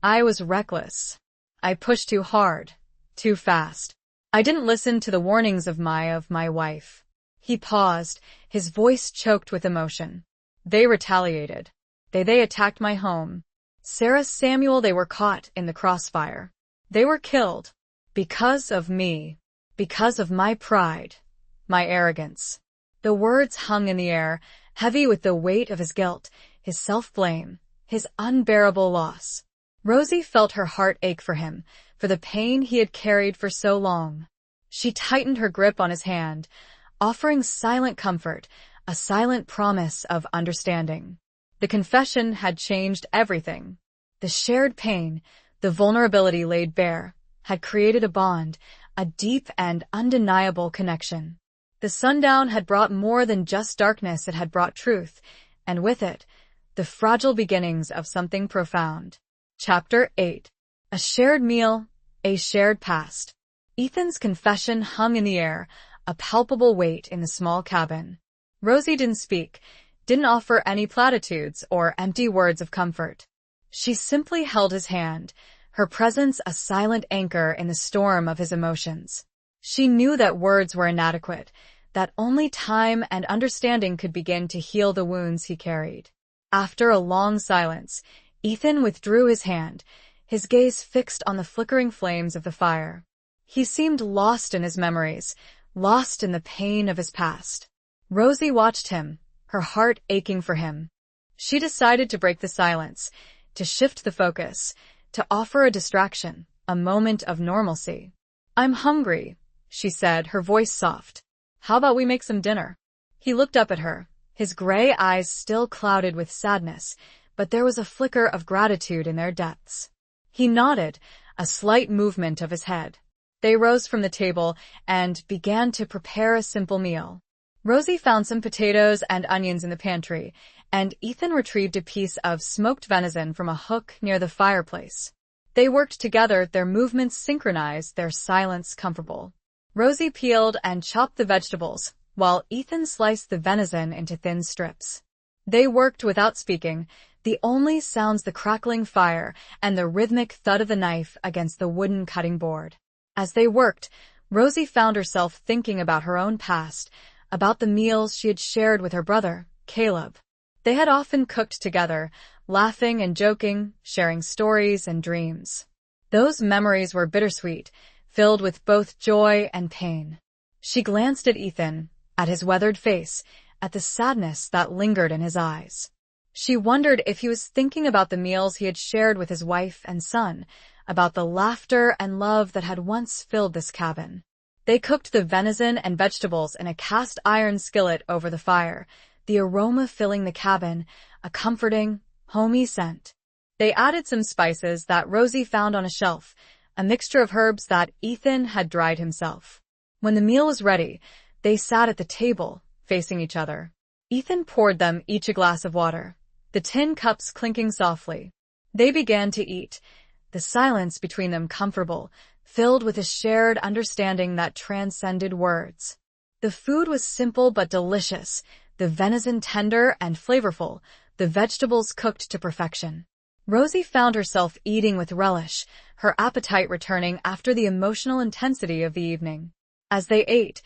I was reckless. I pushed too hard, too fast. I didn't listen to the warnings of my wife." He paused, his voice choked with emotion. "They retaliated. They attacked my home. Sarah, Samuel, they were caught in the crossfire. They were killed. Because of me. Because of my pride. My arrogance." The words hung in the air, heavy with the weight of his guilt, his self-blame, his unbearable loss. Rosie felt her heart ache for him, for the pain he had carried for so long. She tightened her grip on his hand, offering silent comfort, a silent promise of understanding. The confession had changed everything. The shared pain, the vulnerability laid bare, had created a bond, a deep and undeniable connection. The sundown had brought more than just darkness, it had brought truth, and with it, the fragile beginnings of something profound. Chapter 8. A shared meal, a shared past. Ethan's confession hung in the air, a palpable weight in the small cabin. Rosie didn't speak, didn't offer any platitudes or empty words of comfort. She simply held his hand, her presence a silent anchor in the storm of his emotions. She knew that words were inadequate, that only time and understanding could begin to heal the wounds he carried. After a long silence, Ethan withdrew his hand, his gaze fixed on the flickering flames of the fire. He seemed lost in his memories, lost in the pain of his past. Rosie watched him, her heart aching for him. She decided to break the silence, to shift the focus, to offer a distraction, a moment of normalcy. "I'm hungry," she said, her voice soft. How about we make some dinner? He looked up at her, his gray eyes still clouded with sadness, but there was a flicker of gratitude in their depths. He nodded, a slight movement of his head. They rose from the table and began to prepare a simple meal. Rosie found some potatoes and onions in the pantry, and Ethan retrieved a piece of smoked venison from a hook near the fireplace. They worked together, their movements synchronized, their silence comfortable. Rosie peeled and chopped the vegetables, while Ethan sliced the venison into thin strips. They worked without speaking, the only sounds the crackling fire and the rhythmic thud of the knife against the wooden cutting board. As they worked, Rosie found herself thinking about her own past, about the meals she had shared with her brother, Caleb. They had often cooked together, laughing and joking, sharing stories and dreams. Those memories were bittersweet, filled with both joy and pain. She glanced at Ethan, at his weathered face, at the sadness that lingered in his eyes. She wondered if he was thinking about the meals he had shared with his wife and son, about the laughter and love that had once filled this cabin. They cooked the venison and vegetables in a cast-iron skillet over the fire, the aroma filling the cabin, a comforting, homey scent. They added some spices that Rosie found on a shelf, a mixture of herbs that Ethan had dried himself. When the meal was ready, they sat at the table, facing each other. Ethan poured them each a glass of water, the tin cups clinking softly. They began to eat, the silence between them comfortable, filled with a shared understanding that transcended words. The food was simple but delicious, the venison tender and flavorful, the vegetables cooked to perfection. Rosie found herself eating with relish, her appetite returning after the emotional intensity of the evening. As they ate,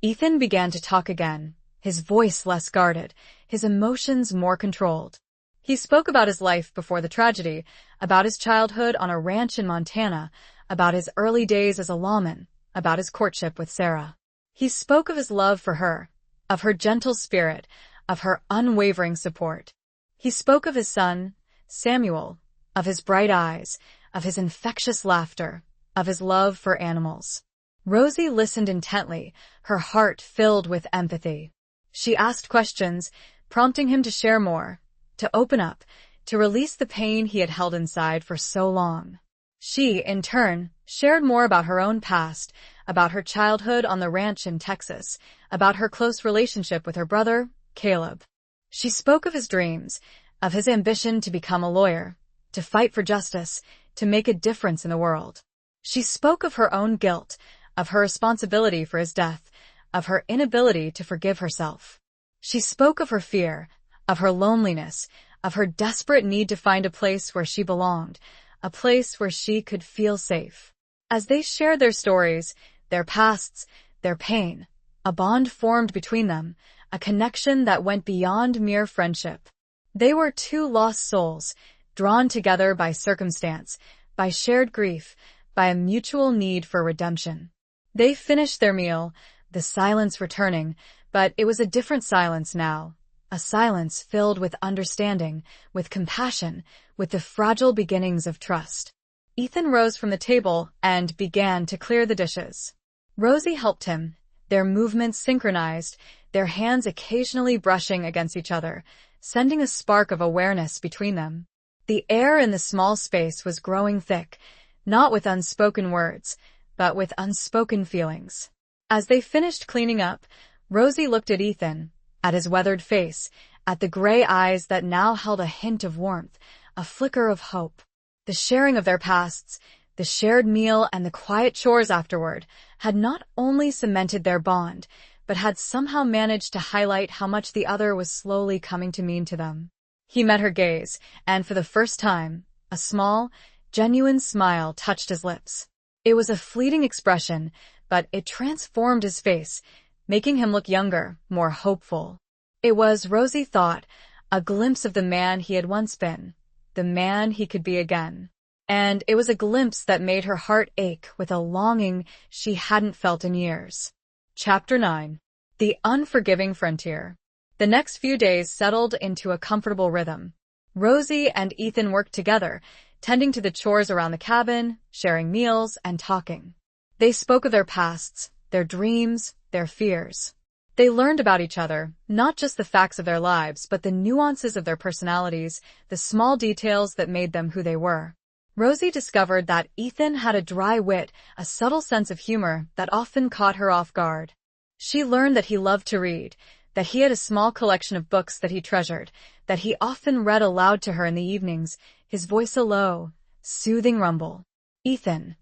Ethan began to talk again, his voice less guarded, his emotions more controlled. He spoke about his life before the tragedy, about his childhood on a ranch in Montana, about his early days as a lawman, about his courtship with Sarah. He spoke of his love for her, of her gentle spirit, of her unwavering support. He spoke of his son, Samuel, of his bright eyes, of his infectious laughter, of his love for animals. Rosie listened intently, her heart filled with empathy. She asked questions, prompting him to share more, to open up, to release the pain he had held inside for so long. She, in turn, shared more about her own past, about her childhood on the ranch in Texas, about her close relationship with her brother, Caleb. She spoke of his dreams, of his ambition to become a lawyer, to fight for justice, to make a difference in the world. She spoke of her own guilt, of her responsibility for his death, of her inability to forgive herself. She spoke of her fear, of her loneliness, of her desperate need to find a place where she belonged, a place where she could feel safe. As they shared their stories, their pasts, their pain, a bond formed between them, a connection that went beyond mere friendship. They were two lost souls, drawn together by circumstance, by shared grief, by a mutual need for redemption. They finished their meal, the silence returning, but it was a different silence now, a silence filled with understanding, with compassion, with the fragile beginnings of trust. Ethan rose from the table and began to clear the dishes. Rosie helped him, their movements synchronized, their hands occasionally brushing against each other, sending a spark of awareness between them. The air in the small space was growing thick, not with unspoken words, but with unspoken feelings. As they finished cleaning up, Rosie looked at Ethan, at his weathered face, at the gray eyes that now held a hint of warmth, a flicker of hope. The sharing of their pasts, the shared meal and the quiet chores afterward had not only cemented their bond, but had somehow managed to highlight how much the other was slowly coming to mean to them. He met her gaze, and for the first time, a small, genuine smile touched his lips. It was a fleeting expression, but it transformed his face, making him look younger, more hopeful. It was, Rosie thought, a glimpse of the man he had once been, the man he could be again. And it was a glimpse that made her heart ache with a longing she hadn't felt in years. Chapter 9. The Unforgiving Frontier. The next few days settled into a comfortable rhythm. Rosie and Ethan worked together, tending to the chores around the cabin, sharing meals, and talking. They spoke of their pasts, their dreams, their fears. They learned about each other, not just the facts of their lives, but the nuances of their personalities, the small details that made them who they were. Rosie discovered that Ethan had a dry wit, a subtle sense of humor that often caught her off guard. She learned that he loved to read, that he had a small collection of books that he treasured, that he often read aloud to her in the evenings, his voice a low, soothing rumble. Ethan,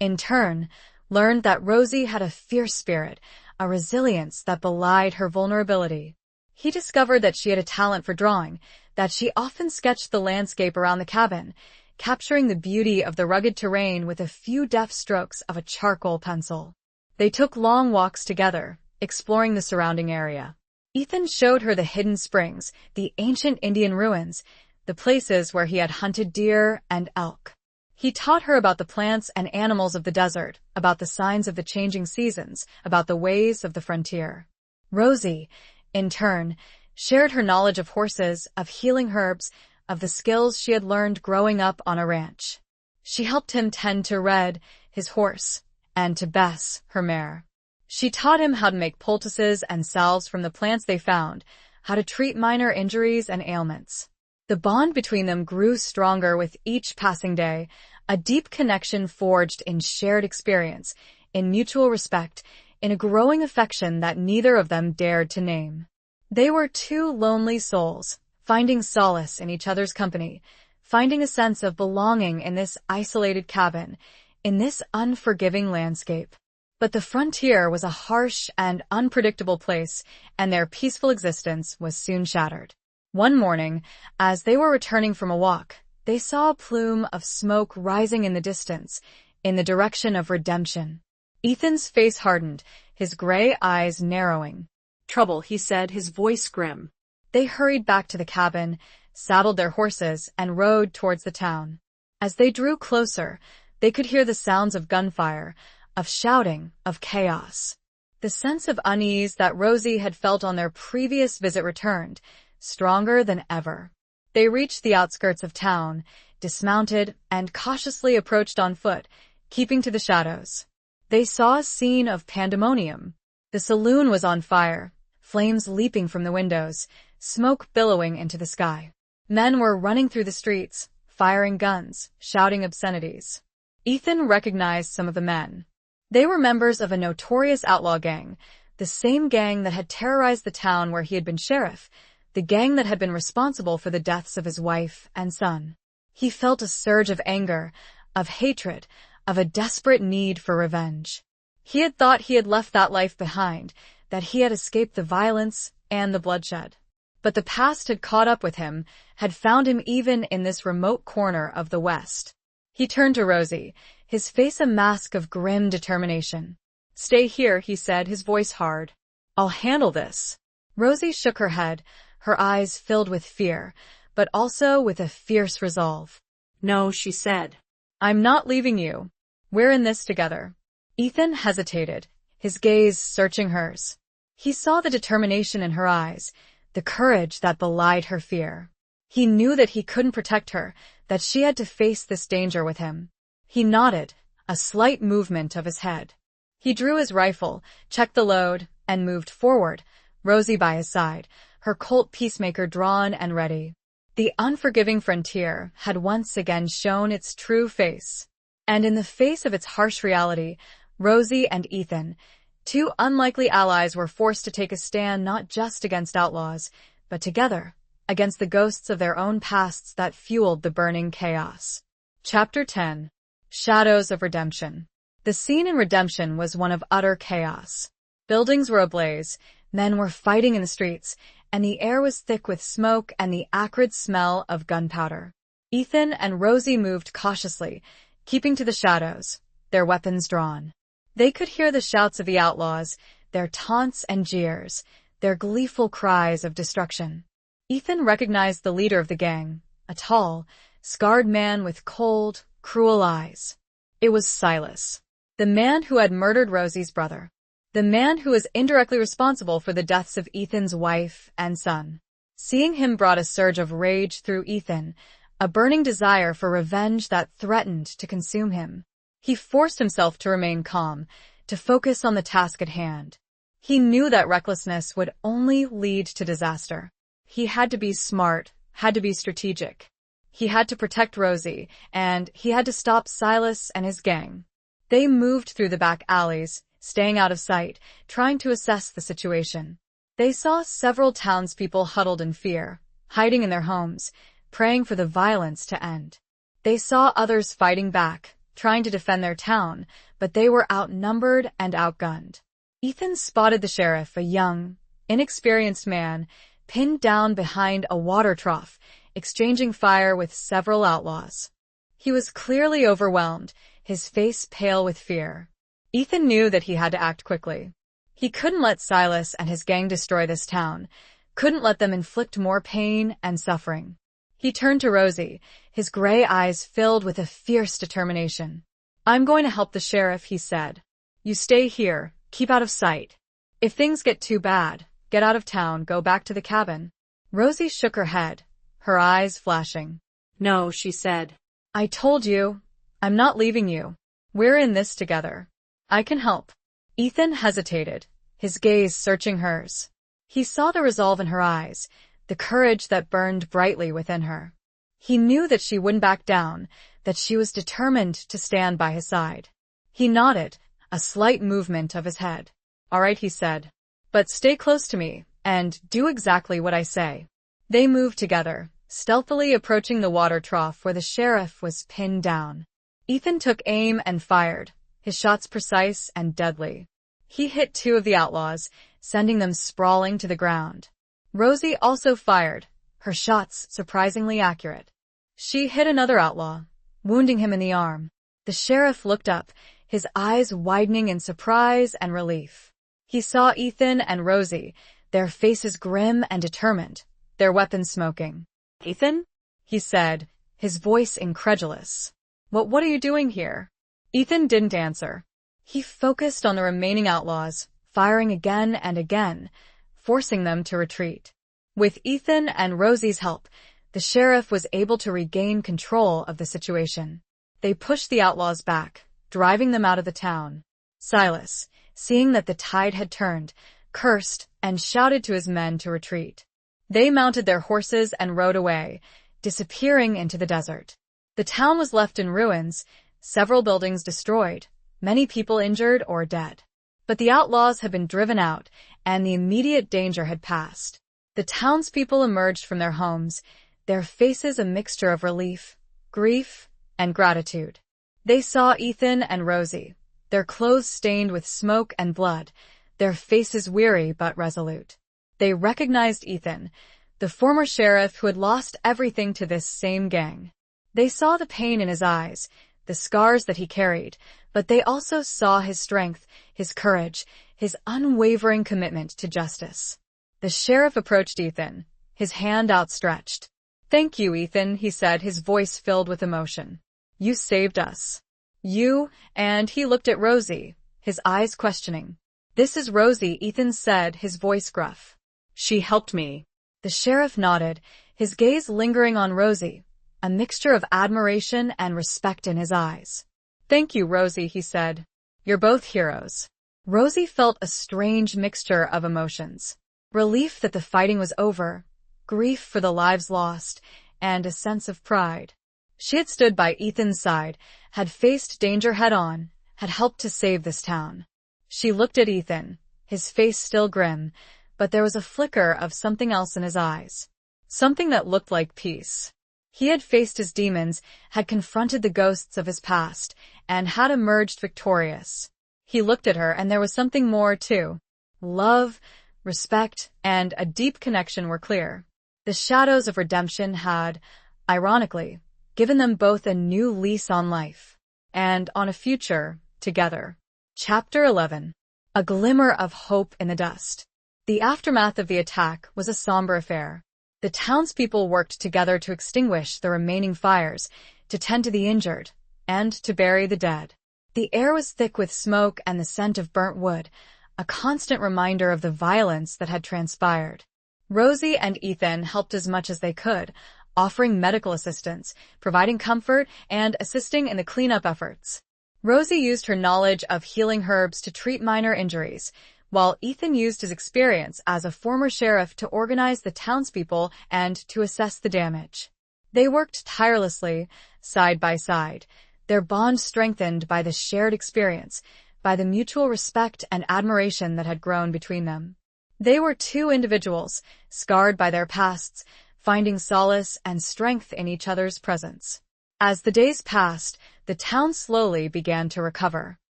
in turn, learned that Rosie had a fierce spirit, a resilience that belied her vulnerability. He discovered that she had a talent for drawing, that she often sketched the landscape around the cabin, capturing the beauty of the rugged terrain with a few deft strokes of a charcoal pencil. They took long walks together, exploring the surrounding area. Ethan showed her the hidden springs, the ancient Indian ruins, the places where he had hunted deer and elk. He taught her about the plants and animals of the desert, about the signs of the changing seasons, about the ways of the frontier. Rosie, in turn, shared her knowledge of horses, of healing herbs, of the skills she had learned growing up on a ranch. She helped him tend to Red, his horse, and to Bess, her mare. She taught him how to make poultices and salves from the plants they found, how to treat minor injuries and ailments. The bond between them grew stronger with each passing day, a deep connection forged in shared experience, in mutual respect, in a growing affection that neither of them dared to name. They were two lonely souls, finding solace in each other's company, finding a sense of belonging in this isolated cabin, in this unforgiving landscape. But the frontier was a harsh and unpredictable place, and their peaceful existence was soon shattered. One morning, as they were returning from a walk, they saw a plume of smoke rising in the distance, in the direction of redemption. Ethan's face hardened, his gray eyes narrowing. "Trouble," he said, his voice grim. They hurried back to the cabin, saddled their horses, and rode towards the town. As they drew closer, they could hear the sounds of gunfire, of shouting, of chaos. The sense of unease that Rosie had felt on their previous visit returned, stronger than ever. They reached the outskirts of town, dismounted, and cautiously approached on foot, keeping to the shadows. They saw a scene of pandemonium. The saloon was on fire, flames leaping from the windows, smoke billowing into the sky. Men were running through the streets, firing guns, shouting obscenities. Ethan recognized some of the men. They were members of a notorious outlaw gang, the same gang that had terrorized the town where he had been sheriff, the gang that had been responsible for the deaths of his wife and son. He felt a surge of anger, of hatred, of a desperate need for revenge. He had thought he had left that life behind, that he had escaped the violence and the bloodshed. But the past had caught up with him, had found him even in this remote corner of the West. He turned to Rosie, his face a mask of grim determination. "Stay here," he said, his voice hard. "I'll handle this." Rosie shook her head, her eyes filled with fear, but also with a fierce resolve. "No," she said. "I'm not leaving you. We're in this together." Ethan hesitated, his gaze searching hers. He saw the determination in her eyes, the courage that belied her fear. He knew that he couldn't protect her, that she had to face this danger with him. He nodded, a slight movement of his head. He drew his rifle, checked the load, and moved forward, Rosie by his side, her Colt Peacemaker drawn and ready. The unforgiving frontier had once again shown its true face. And in the face of its harsh reality, Rosie and Ethan, two unlikely allies, were forced to take a stand not just against outlaws, but together, against the ghosts of their own pasts that fueled the burning chaos. Chapter 10. Shadows of Redemption. The scene in Redemption was one of utter chaos. Buildings were ablaze, men were fighting in the streets, and the air was thick with smoke and the acrid smell of gunpowder. Ethan and Rosie moved cautiously, keeping to the shadows, their weapons drawn. They could hear the shouts of the outlaws, their taunts and jeers, their gleeful cries of destruction. Ethan recognized the leader of the gang, a tall, scarred man with cold, cruel eyes. It was Silas, the man who had murdered Rosie's brother. The man who was indirectly responsible for the deaths of Ethan's wife and son. Seeing him brought a surge of rage through Ethan, a burning desire for revenge that threatened to consume him. He forced himself to remain calm, to focus on the task at hand. He knew that recklessness would only lead to disaster. He had to be smart, had to be strategic. He had to protect Rosie, and he had to stop Silas and his gang. They moved through the back alleys, staying out of sight, trying to assess the situation. They saw several townspeople huddled in fear, hiding in their homes, praying for the violence to end. They saw others fighting back, trying to defend their town, but they were outnumbered and outgunned. Ethan spotted the sheriff, a young, inexperienced man, pinned down behind a water trough, exchanging fire with several outlaws. He was clearly overwhelmed, his face pale with fear. Ethan knew that he had to act quickly. He couldn't let Silas and his gang destroy this town, couldn't let them inflict more pain and suffering. He turned to Rosie, his gray eyes filled with a fierce determination. "I'm going to help the sheriff," he said. "You stay here, keep out of sight. If things get too bad, get out of town, go back to the cabin." Rosie shook her head, her eyes flashing. "No," she said. "I told you, I'm not leaving you. We're in this together. I can help." Ethan hesitated, his gaze searching hers. He saw the resolve in her eyes, the courage that burned brightly within her. He knew that she wouldn't back down, that she was determined to stand by his side. He nodded, a slight movement of his head. "All right," he said. "But stay close to me, and do exactly what I say." They moved together, stealthily approaching the water trough where the sheriff was pinned down. Ethan took aim and fired, his shots precise and deadly. He hit two of the outlaws, sending them sprawling to the ground. Rosie also fired, her shots surprisingly accurate. She hit another outlaw, wounding him in the arm. The sheriff looked up, his eyes widening in surprise and relief. He saw Ethan and Rosie, their faces grim and determined, their weapons smoking. "Ethan?" he said, his voice incredulous. What are you doing here?" Ethan didn't answer. He focused on the remaining outlaws, firing again and again, forcing them to retreat. With Ethan and Rosie's help, the sheriff was able to regain control of the situation. They pushed the outlaws back, driving them out of the town. Silas, seeing that the tide had turned, cursed and shouted to his men to retreat. They mounted their horses and rode away, disappearing into the desert. The town was left in ruins, several buildings destroyed, many people injured or dead. But the outlaws had been driven out, and the immediate danger had passed. The townspeople emerged from their homes, their faces a mixture of relief, grief, and gratitude. They saw Ethan and Rosie, their clothes stained with smoke and blood, their faces weary but resolute. They recognized Ethan, the former sheriff who had lost everything to this same gang. They saw the pain in his eyes, the scars that he carried, but they also saw his strength, his courage, his unwavering commitment to justice. The sheriff approached Ethan, his hand outstretched. "Thank you, Ethan," he said, his voice filled with emotion. "You saved us." "You," and he looked at Rosie, his eyes questioning. "This is Rosie," Ethan said, his voice gruff. "She helped me." The sheriff nodded, his gaze lingering on Rosie, a mixture of admiration and respect in his eyes. "Thank you, Rosie," he said. "You're both heroes." Rosie felt a strange mixture of emotions. Relief that the fighting was over, grief for the lives lost, and a sense of pride. She had stood by Ethan's side, had faced danger head-on, had helped to save this town. She looked at Ethan, his face still grim, but there was a flicker of something else in his eyes. Something that looked like peace. He had faced his demons, had confronted the ghosts of his past, and had emerged victorious. He looked at her, and there was something more, too. Love, respect, and a deep connection were clear. The shadows of redemption had, ironically, given them both a new lease on life, and on a future, together. Chapter 11. A glimmer of hope in the dust. The aftermath of the attack was a somber affair. The townspeople worked together to extinguish the remaining fires, to tend to the injured, and to bury the dead. The air was thick with smoke and the scent of burnt wood, a constant reminder of the violence that had transpired. Rosie and Ethan helped as much as they could, offering medical assistance, providing comfort, and assisting in the cleanup efforts. Rosie used her knowledge of healing herbs to treat minor injuries, while Ethan used his experience as a former sheriff to organize the townspeople and to assess the damage. They worked tirelessly, side by side, their bond strengthened by the shared experience, by the mutual respect and admiration that had grown between them. They were two individuals, scarred by their pasts, finding solace and strength in each other's presence. As the days passed, the town slowly began to recover.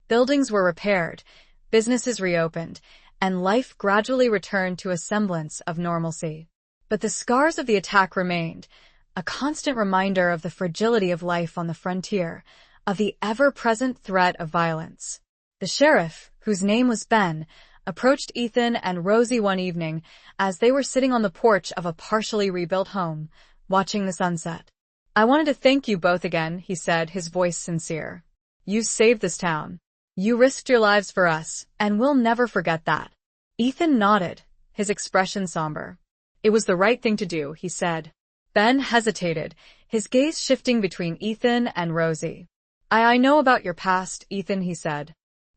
Buildings were repaired, businesses reopened, and life gradually returned to a semblance of normalcy. But the scars of the attack remained, a constant reminder of the fragility of life on the frontier, of the ever-present threat of violence. The sheriff, whose name was Ben, approached Ethan and Rosie one evening as they were sitting on the porch of a partially rebuilt home, watching the sunset. "I wanted to thank you both again," he said, his voice sincere. "You saved this town. You risked your lives for us, and we'll never forget that." Ethan nodded, his expression somber. "It was the right thing to do," he said. Ben hesitated, his gaze shifting between Ethan and Rosie. I know about your past, Ethan," he said.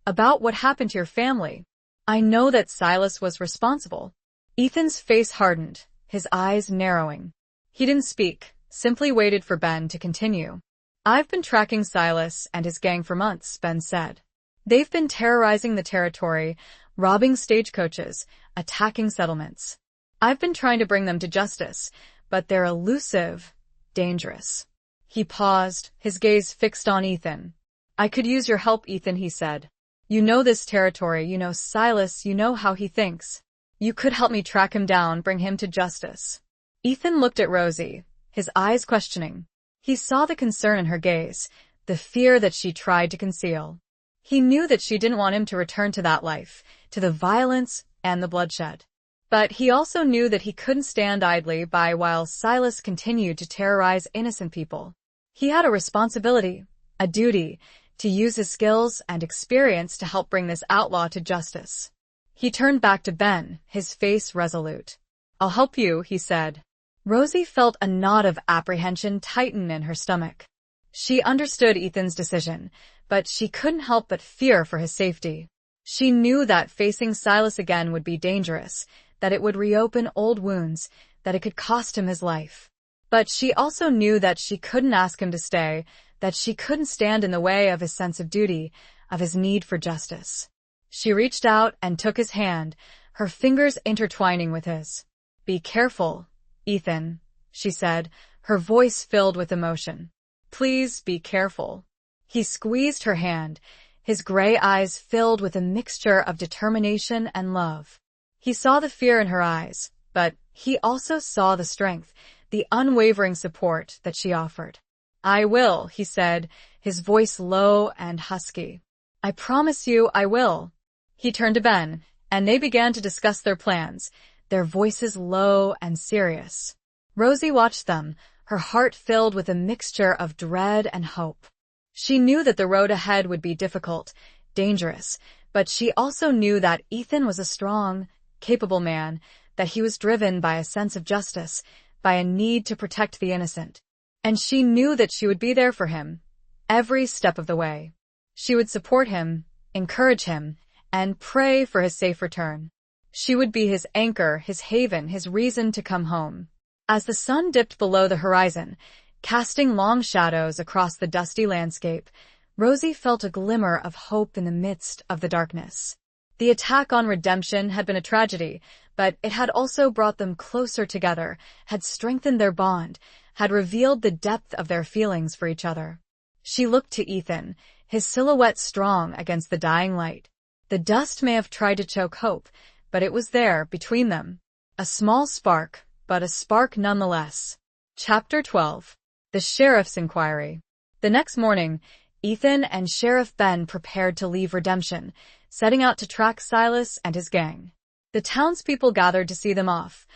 "About what happened to your family. I know that Silas was responsible." Ethan's face hardened, his eyes narrowing. He didn't speak, simply waited for Ben to continue. "I've been tracking Silas and his gang for months," Ben said. "They've been terrorizing the territory, robbing stagecoaches, attacking settlements. I've been trying to bring them to justice, but they're elusive, dangerous." He paused, his gaze fixed on Ethan. "I could use your help, Ethan," he said. "You know this territory, you know Silas, you know how he thinks. You could help me track him down, bring him to justice." Ethan looked at Rosie, his eyes questioning. He saw the concern in her gaze, the fear that she tried to conceal. He knew that she didn't want him to return to that life, to the violence and the bloodshed. But he also knew that he couldn't stand idly by while Silas continued to terrorize innocent people. He had a responsibility, a duty, to use his skills and experience to help bring this outlaw to justice. He turned back to Ben, his face resolute. "I'll help you," he said. Rosie felt a knot of apprehension tighten in her stomach. She understood Ethan's decision, but she couldn't help but fear for his safety. She knew that facing Silas again would be dangerous, that it would reopen old wounds, that it could cost him his life. But she also knew that she couldn't ask him to stay, that she couldn't stand in the way of his sense of duty, of his need for justice. She reached out and took his hand, her fingers intertwining with his. "Be careful, Ethan," she said, her voice filled with emotion. "Please be careful." He squeezed her hand, his gray eyes filled with a mixture of determination and love. He saw the fear in her eyes, but he also saw the strength, the unwavering support that she offered. "I will," he said, his voice low and husky. "I promise you I will." He turned to Ben, and they began to discuss their plans, their voices low and serious. Rosie watched them, her heart filled with a mixture of dread and hope. She knew that the road ahead would be difficult, dangerous, but she also knew that Ethan was a strong, capable man, that he was driven by a sense of justice, by a need to protect the innocent. And she knew that she would be there for him, every step of the way. She would support him, encourage him, and pray for his safe return. She would be his anchor, his haven, his reason to come home. As the sun dipped below the horizon, casting long shadows across the dusty landscape, Rosie felt a glimmer of hope in the midst of the darkness. The attack on Redemption had been a tragedy, but it had also brought them closer together, had strengthened their bond, had revealed the depth of their feelings for each other. She looked to Ethan, his silhouette strong against the dying light. The dust may have tried to choke hope, but it was there, between them. A small spark, but a spark nonetheless. Chapter 12. The Sheriff's Inquiry. The next morning, Ethan and Sheriff Ben prepared to leave Redemption, setting out to track Silas and his gang. The townspeople gathered to see them off,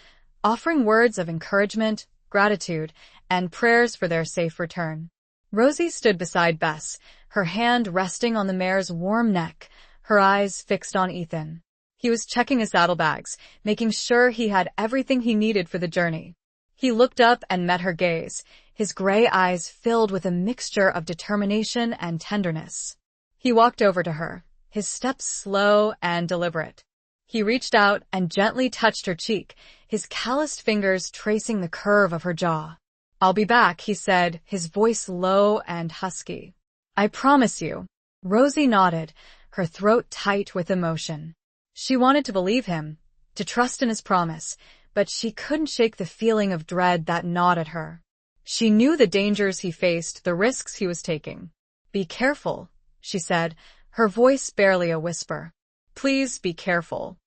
offering words of encouragement, gratitude, and prayers for their safe return. Rosie stood beside Bess, her hand resting on the mare's warm neck, her eyes fixed on Ethan. He was checking his saddlebags, making sure he had everything he needed for the journey. He looked up and met her gaze, his gray eyes filled with a mixture of determination and tenderness. He walked over to her, his steps slow and deliberate. He reached out and gently touched her cheek, his calloused fingers tracing the curve of her jaw. "I'll be back," he said, his voice low and husky. "I promise you." Rosie nodded, her throat tight with emotion. She wanted to believe him, to trust in his promise, but she couldn't shake the feeling of dread that gnawed at her. She knew the dangers he faced, the risks he was taking. "Be careful," she said, her voice barely a whisper. "Please be careful."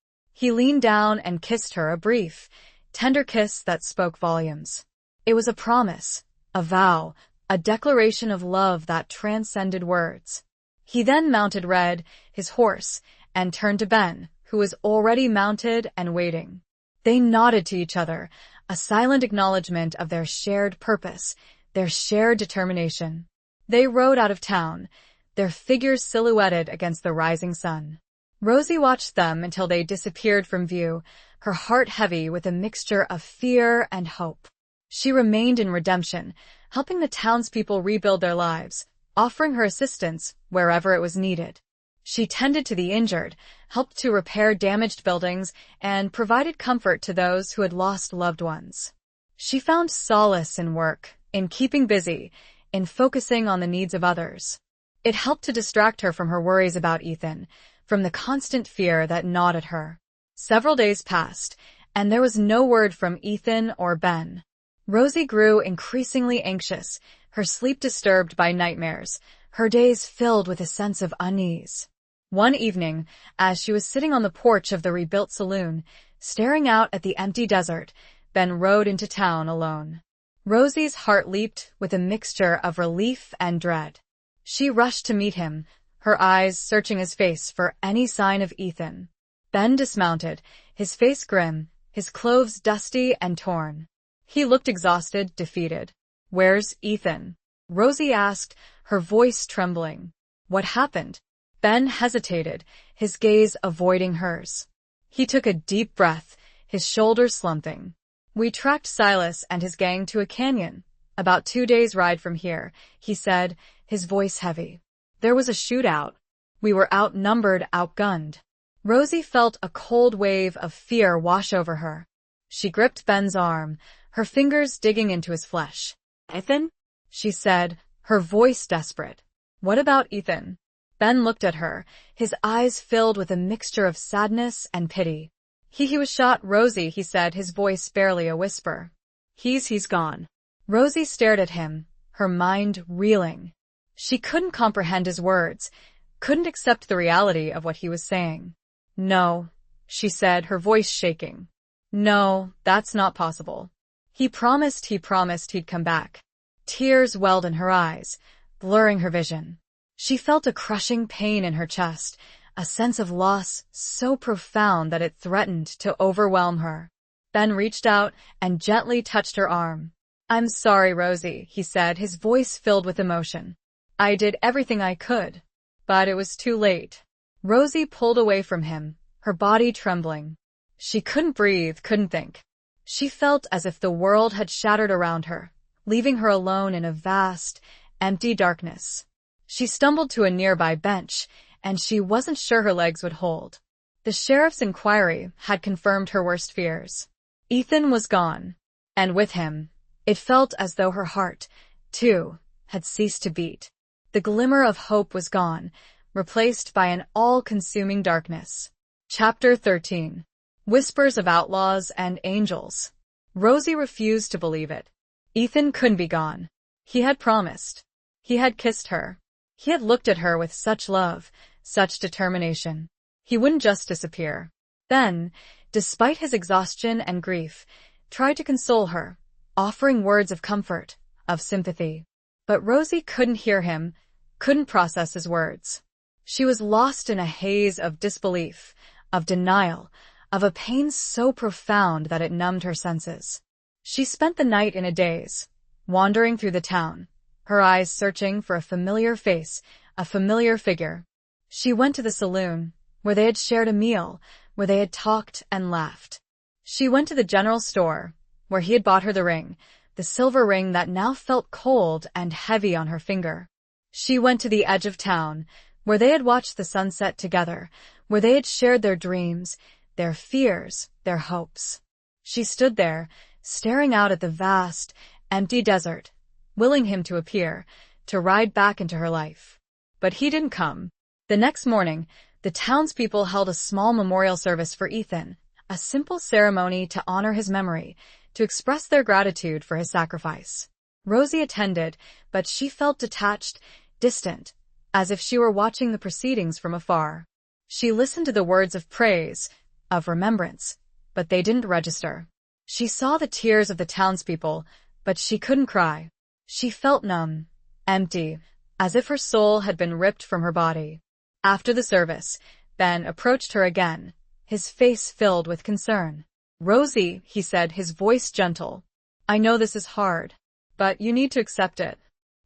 He leaned down and kissed her, a brief, tender kiss that spoke volumes. It was a promise, a vow, a declaration of love that transcended words. He then mounted Red, his horse, and turned to Ben, who was already mounted and waiting. They nodded to each other, a silent acknowledgement of their shared purpose, their shared determination. They rode out of town, their figures silhouetted against the rising sun. Rosie watched them until they disappeared from view, her heart heavy with a mixture of fear and hope. She remained in redemption, helping the townspeople rebuild their lives, offering her assistance wherever it was needed. She tended to the injured, helped to repair damaged buildings, and provided comfort to those who had lost loved ones. She found solace in work, in keeping busy, in focusing on the needs of others. It helped to distract her from her worries about Ethan, from the constant fear that gnawed at her. Several days passed, and there was no word from Ethan or Ben. Rosie grew increasingly anxious, her sleep disturbed by nightmares, her days filled with a sense of unease. One evening, as she was sitting on the porch of the rebuilt saloon, staring out at the empty desert, Ben rode into town alone. Rosie's heart leaped with a mixture of relief and dread. She rushed to meet him, her eyes searching his face for any sign of Ethan. Ben dismounted, his face grim, his clothes dusty and torn. He looked exhausted, defeated. "Where's Ethan?" Rosie asked, her voice trembling. "What happened?" Ben hesitated, his gaze avoiding hers. He took a deep breath, his shoulders slumping. "We tracked Silas and his gang to a canyon, about 2 days' ride from here," he said, his voice heavy. "There was a shootout. We were outnumbered, outgunned." Rosie felt a cold wave of fear wash over her. She gripped Ben's arm, her fingers digging into his flesh. "Ethan?" she said, her voice desperate. "What about Ethan?" Ben looked at her, his eyes filled with a mixture of sadness and pity. He was shot, Rosie, he said, his voice barely a whisper. He's gone." Rosie stared at him, her mind reeling. She couldn't comprehend his words, couldn't accept the reality of what he was saying. "No," she said, her voice shaking. "No, that's not possible. He promised he'd come back." Tears welled in her eyes, blurring her vision. She felt a crushing pain in her chest, a sense of loss so profound that it threatened to overwhelm her. Ben reached out and gently touched her arm. "I'm sorry, Rosie," he said, his voice filled with emotion. "I did everything I could, but it was too late." Rosie pulled away from him, her body trembling. She couldn't breathe, couldn't think. She felt as if the world had shattered around her, leaving her alone in a vast, empty darkness. She stumbled to a nearby bench, and she wasn't sure her legs would hold. The sheriff's inquiry had confirmed her worst fears. Ethan was gone, and with him, it felt as though her heart, too, had ceased to beat. The glimmer of hope was gone, replaced by an all-consuming darkness. Chapter 13. Whispers of Outlaws and Angels. Rosie refused to believe it. Ethan couldn't be gone. He had promised. He had kissed her. He had looked at her with such love, such determination. He wouldn't just disappear. Ben, despite his exhaustion and grief, tried to console her, offering words of comfort, of sympathy. But Rosie couldn't hear him, couldn't process his words. She was lost in a haze of disbelief, of denial, of a pain so profound that it numbed her senses. She spent the night in a daze, wandering through the town, her eyes searching for a familiar face, a familiar figure. She went to the saloon, where they had shared a meal, where they had talked and laughed. She went to the general store, where he had bought her the ring, the silver ring that now felt cold and heavy on her finger. She went to the edge of town, where they had watched the sunset together, where they had shared their dreams, their fears, their hopes. She stood there, staring out at the vast, empty desert, willing him to appear, to ride back into her life. But he didn't come. The next morning, the townspeople held a small memorial service for Ethan, a simple ceremony to honor his memory, to express their gratitude for his sacrifice. Rosie attended, but she felt detached, distant, as if she were watching the proceedings from afar. She listened to the words of praise, of remembrance, but they didn't register. She saw the tears of the townspeople, but she couldn't cry. She felt numb, empty, as if her soul had been ripped from her body. After the service, Ben approached her again, his face filled with concern. "Rosie," he said, his voice gentle, "I know this is hard, but you need to accept it.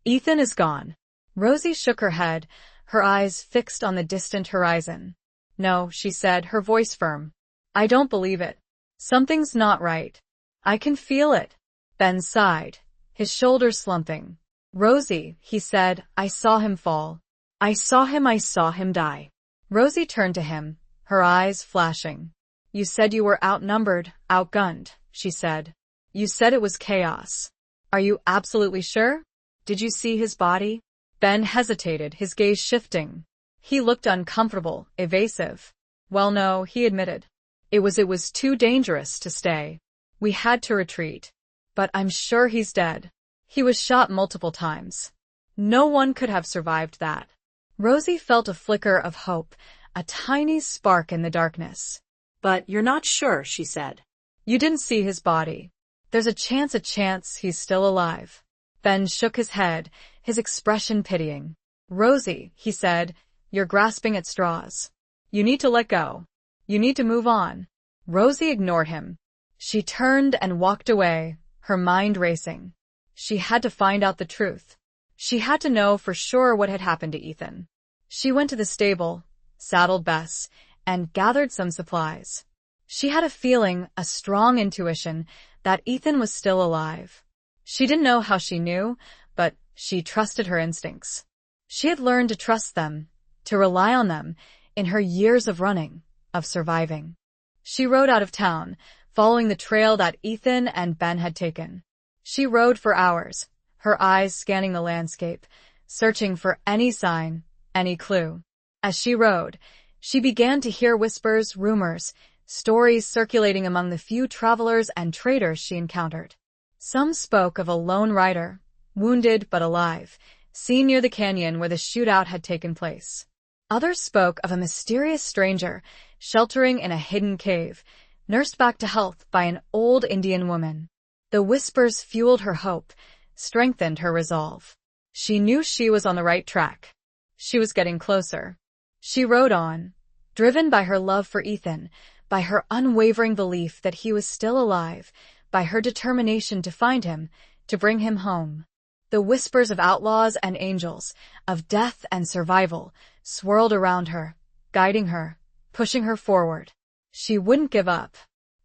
Ethan is gone." Rosie shook her head, her eyes fixed on the distant horizon. "No," she said, her voice firm. "I don't believe it. Something's not right. I can feel it." Ben sighed, his shoulders slumping. "Rosie," he said, "I saw him fall. I saw him die." Rosie turned to him, her eyes flashing. "You said you were outnumbered, outgunned," she said. "You said it was chaos. Are you absolutely sure? Did you see his body?" Ben hesitated, his gaze shifting. He looked uncomfortable, evasive. "Well, no," he admitted. It was too dangerous to stay. We had to retreat. But I'm sure he's dead. He was shot multiple times. No one could have survived that." Rosie felt a flicker of hope, a tiny spark in the darkness. "But you're not sure," she said. "You didn't see his body. There's a chance he's still alive." Ben shook his head, his expression pitying. "Rosie," he said, "you're grasping at straws. You need to let go. You need to move on." Rosie ignored him. She turned and walked away, her mind racing. She had to find out the truth. She had to know for sure what had happened to Ethan. She went to the stable, saddled Bess, and gathered some supplies. She had a feeling, a strong intuition, that Ethan was still alive. She didn't know how she knew, but she trusted her instincts. She had learned to trust them, to rely on them, in her years of running, of surviving. She rode out of town, following the trail that Ethan and Ben had taken. She rode for hours, her eyes scanning the landscape, searching for any sign, any clue. As she rode, she began to hear whispers, rumors, stories circulating among the few travelers and traders she encountered. Some spoke of a lone rider, wounded but alive, seen near the canyon where the shootout had taken place. Others spoke of a mysterious stranger, sheltering in a hidden cave, nursed back to health by an old Indian woman. The whispers fueled her hope, strengthened her resolve. She knew she was on the right track. She was getting closer. She rode on, driven by her love for Ethan, by her unwavering belief that he was still alive, by her determination to find him, to bring him home. The whispers of outlaws and angels, of death and survival, swirled around her, guiding her, pushing her forward. She wouldn't give up.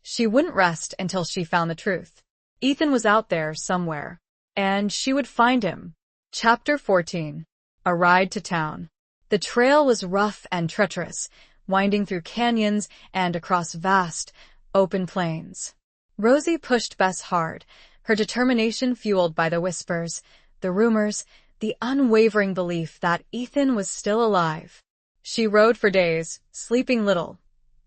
She wouldn't rest until she found the truth. Ethan was out there somewhere, and she would find him. Chapter 14. A Ride to Town. The trail was rough and treacherous, winding through canyons and across vast, open plains. Rosie pushed Bess hard, her determination fueled by the whispers, the rumors, the unwavering belief that Ethan was still alive. She rode for days, sleeping little,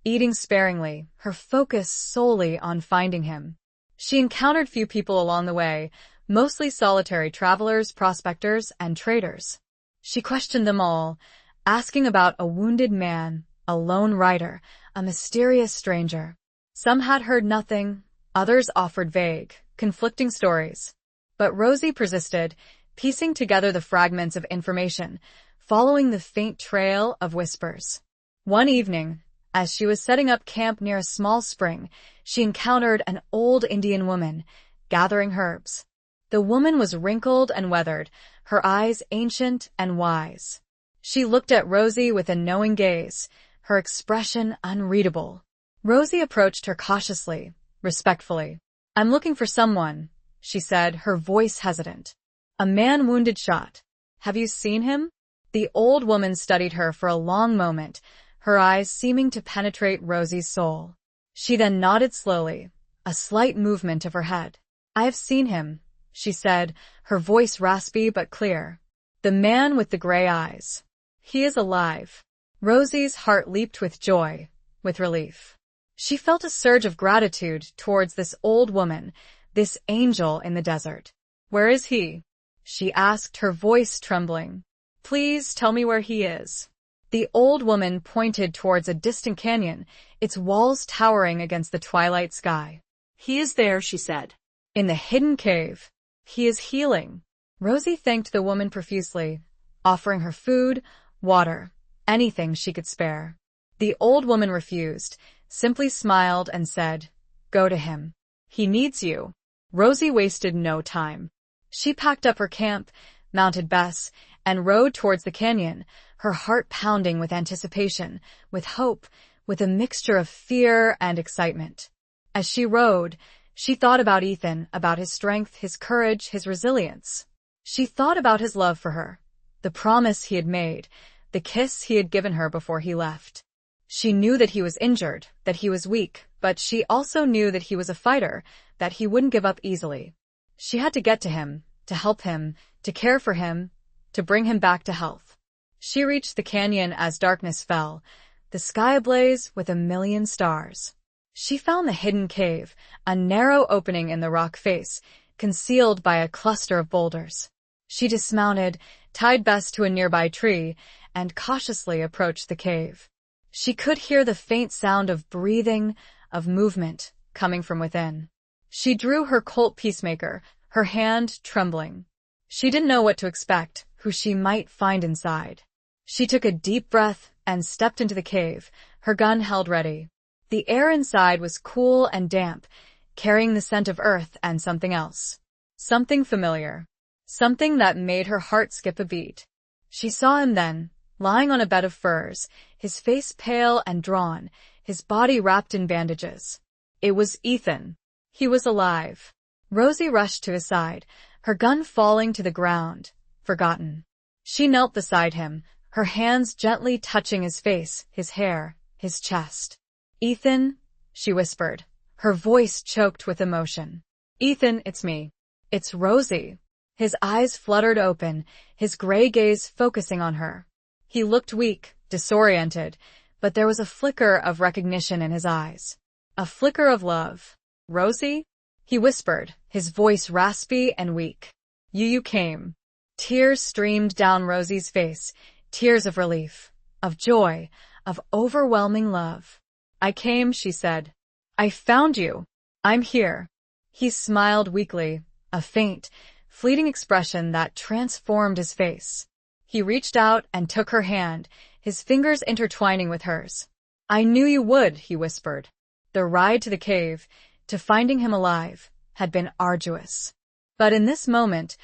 eating sparingly, her focus solely on finding him. She encountered few people along the way, mostly solitary travelers, prospectors, and traders. She questioned them all, asking about a wounded man, a lone rider, a mysterious stranger. Some had heard nothing, others offered vague, conflicting stories. But Rosie persisted, piecing together the fragments of information, following the faint trail of whispers. One evening, as she was setting up camp near a small spring, she encountered an old Indian woman, gathering herbs. The woman was wrinkled and weathered, her eyes ancient and wise. She looked at Rosie with a knowing gaze, her expression unreadable. Rosie approached her cautiously, respectfully. "I'm looking for someone," she said, her voice hesitant. "A man wounded shot. Have you seen him?" The old woman studied her for a long moment, her eyes seeming to penetrate Rosie's soul. She then nodded slowly, a slight movement of her head. "I have seen him," she said, her voice raspy but clear. "The man with the gray eyes. He is alive." Rosie's heart leaped with joy, with relief. She felt a surge of gratitude towards this old woman, this angel in the desert. "Where is he?" she asked, her voice trembling. "Please tell me where he is." The old woman pointed towards a distant canyon, its walls towering against the twilight sky. "He is there," she said. "In the hidden cave. He is healing." Rosie thanked the woman profusely, offering her food, water, anything she could spare. The old woman refused, simply smiled and said, "Go to him. He needs you." Rosie wasted no time. She packed up her camp, mounted Bess, and rode towards the canyon, her heart pounding with anticipation, with hope, with a mixture of fear and excitement. As she rode, she thought about Ethan, about his strength, his courage, his resilience. She thought about his love for her, the promise he had made, the kiss he had given her before he left. She knew that he was injured, that he was weak, but she also knew that he was a fighter, that he wouldn't give up easily. She had to get to him, to help him, to care for him, to bring him back to health. She reached the canyon as darkness fell, the sky ablaze with a million stars. She found the hidden cave, a narrow opening in the rock face, concealed by a cluster of boulders. She dismounted, tied Bess to a nearby tree, and cautiously approached the cave. She could hear the faint sound of breathing, of movement, coming from within. She drew her Colt peacemaker, her hand trembling. She didn't know what to expect, who she might find inside. She took a deep breath and stepped into the cave, her gun held ready. The air inside was cool and damp, carrying the scent of earth and something else. Something familiar. Something that made her heart skip a beat. She saw him then, lying on a bed of furs, his face pale and drawn, his body wrapped in bandages. It was Ethan. He was alive. Rosie rushed to his side, her gun falling to the ground, forgotten. She knelt beside him, her hands gently touching his face, his hair, his chest. "Ethan," she whispered, her voice choked with emotion. "Ethan, it's me. It's Rosie." His eyes fluttered open, his gray gaze focusing on her. He looked weak, disoriented, but there was a flicker of recognition in his eyes. A flicker of love. "Rosie?" he whispered, his voice raspy and weak. You came." Tears streamed down Rosie's face, tears of relief, of joy, of overwhelming love. "I came," she said. "I found you. I'm here." He smiled weakly, a faint, fleeting expression that transformed his face. He reached out and took her hand, his fingers intertwining with hers. "I knew you would," he whispered. The ride to the cave, to finding him alive, had been arduous. But in this moment,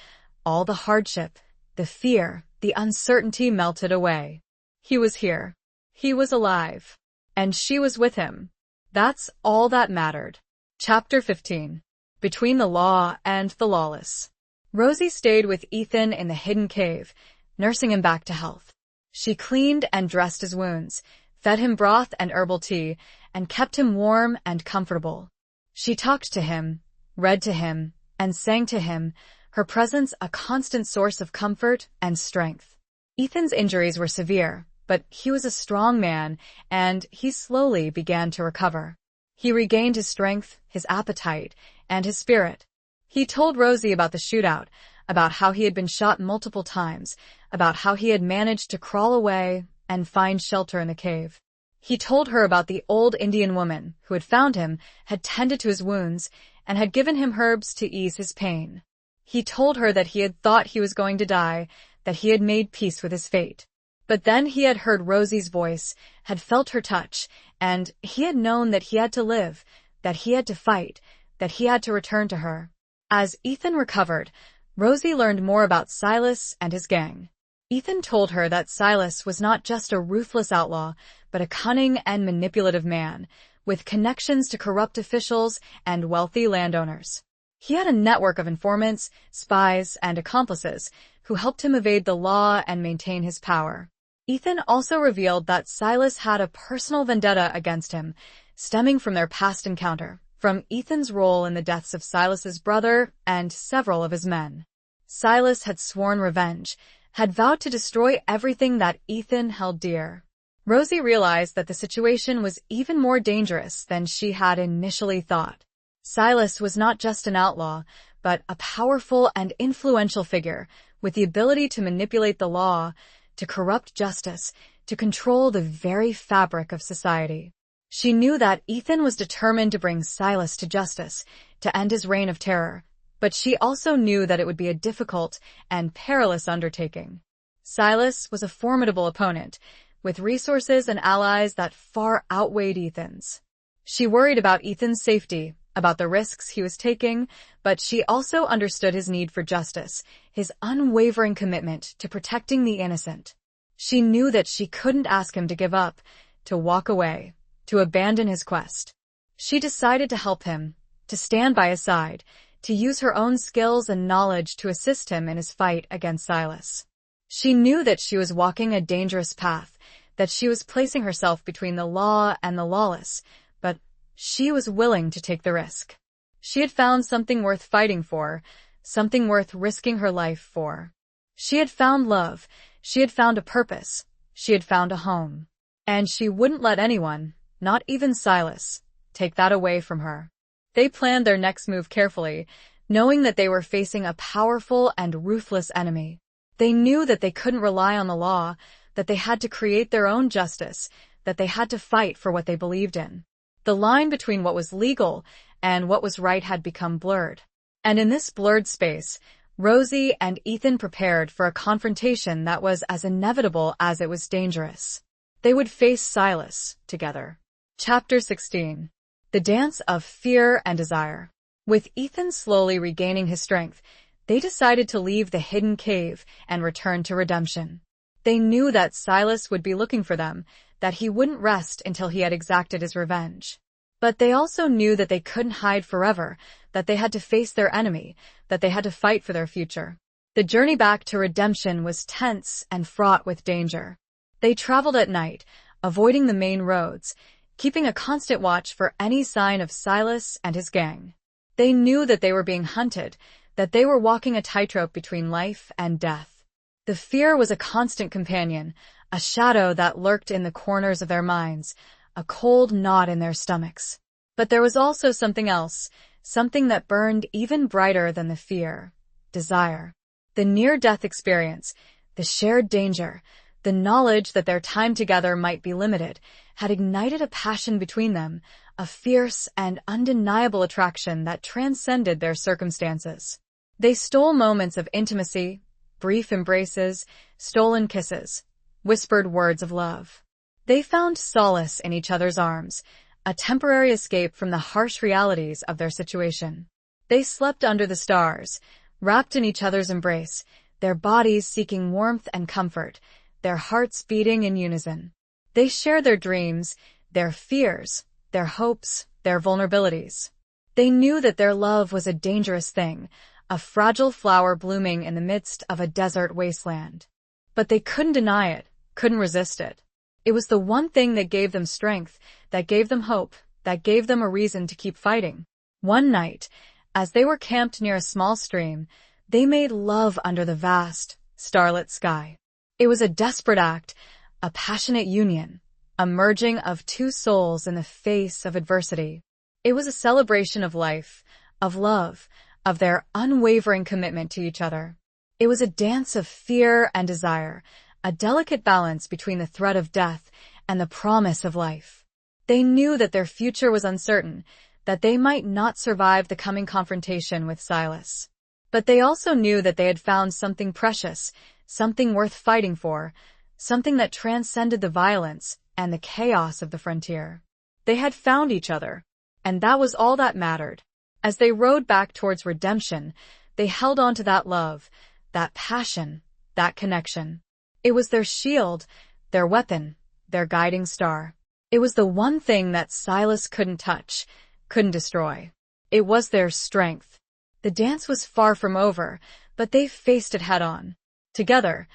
all the hardship, the fear, the uncertainty melted away. He was here. He was alive. And she was with him. That's all that mattered. Chapter 15. Between the Law and the Lawless. Rosie stayed with Ethan in the hidden cave, nursing him back to health. She cleaned and dressed his wounds, fed him broth and herbal tea, and kept him warm and comfortable. She talked to him, read to him, and sang to him, her presence a constant source of comfort and strength. Ethan's injuries were severe, but he was a strong man, and he slowly began to recover. He regained his strength, his appetite, and his spirit. He told Rosie about the shootout, about how he had been shot multiple times, about how he had managed to crawl away and find shelter in the cave. He told her about the old Indian woman who had found him, had tended to his wounds, and had given him herbs to ease his pain. He told her that he had thought he was going to die, that he had made peace with his fate. But then he had heard Rosie's voice, had felt her touch, and he had known that he had to live, that he had to fight, that he had to return to her. As Ethan recovered, Rosie learned more about Silas and his gang. Ethan told her that Silas was not just a ruthless outlaw, but a cunning and manipulative man, with connections to corrupt officials and wealthy landowners. He had a network of informants, spies, and accomplices who helped him evade the law and maintain his power. Ethan also revealed that Silas had a personal vendetta against him, stemming from their past encounter, from Ethan's role in the deaths of Silas's brother and several of his men. Silas had sworn revenge, had vowed to destroy everything that Ethan held dear. Rosie realized that the situation was even more dangerous than she had initially thought. Silas was not just an outlaw, but a powerful and influential figure with the ability to manipulate the law, to corrupt justice, to control the very fabric of society. She knew that Ethan was determined to bring Silas to justice, to end his reign of terror, but she also knew that it would be a difficult and perilous undertaking. Silas was a formidable opponent, with resources and allies that far outweighed Ethan's. She worried about Ethan's safety, about the risks he was taking, but she also understood his need for justice, his unwavering commitment to protecting the innocent. She knew that she couldn't ask him to give up, to walk away, to abandon his quest. She decided to help him, to stand by his side, to use her own skills and knowledge to assist him in his fight against Silas. She knew that she was walking a dangerous path, that she was placing herself between the law and the lawless, but she was willing to take the risk. She had found something worth fighting for, something worth risking her life for. She had found love, she had found a purpose, she had found a home. And she wouldn't let anyone, not even Silas, take that away from her. They planned their next move carefully, knowing that they were facing a powerful and ruthless enemy. They knew that they couldn't rely on the law, that they had to create their own justice, that they had to fight for what they believed in. The line between what was legal and what was right had become blurred. And in this blurred space, Rosie and Ethan prepared for a confrontation that was as inevitable as it was dangerous. They would face Silas together. Chapter 16. The Dance of Fear and Desire. With Ethan slowly regaining his strength, they decided to leave the hidden cave and return to redemption. They knew that Silas would be looking for them, that he wouldn't rest until he had exacted his revenge. But they also knew that they couldn't hide forever, that they had to face their enemy, that they had to fight for their future. The journey back to redemption was tense and fraught with danger. They traveled at night, avoiding the main roads, keeping a constant watch for any sign of Silas and his gang. They knew that they were being hunted, that they were walking a tightrope between life and death. The fear was a constant companion, a shadow that lurked in the corners of their minds, a cold knot in their stomachs. But there was also something else, something that burned even brighter than the fear: desire. The near-death experience, the shared danger, the knowledge that their time together might be limited, had ignited a passion between them, a fierce and undeniable attraction that transcended their circumstances. They stole moments of intimacy, brief embraces, stolen kisses, whispered words of love. They found solace in each other's arms, a temporary escape from the harsh realities of their situation. They slept under the stars, wrapped in each other's embrace, their bodies seeking warmth and comfort, their hearts beating in unison. They shared their dreams, their fears, their hopes, their vulnerabilities. They knew that their love was a dangerous thing, a fragile flower blooming in the midst of a desert wasteland. But they couldn't deny it, couldn't resist it. It was the one thing that gave them strength, that gave them hope, that gave them a reason to keep fighting. One night, as they were camped near a small stream, they made love under the vast, starlit sky. It was a desperate act, a passionate union, a merging of two souls in the face of adversity. It was a celebration of life, of love, of their unwavering commitment to each other. It was a dance of fear and desire, a delicate balance between the threat of death and the promise of life. They knew that their future was uncertain, that they might not survive the coming confrontation with Silas. But they also knew that they had found something precious, something worth fighting for, something that transcended the violence and the chaos of the frontier. They had found each other, and that was all that mattered. As they rode back towards redemption, they held on to that love, that passion, that connection. It was their shield, their weapon, their guiding star. It was the one thing that Silas couldn't touch, couldn't destroy. It was their strength. The dance was far from over, but they faced it head-on. Together,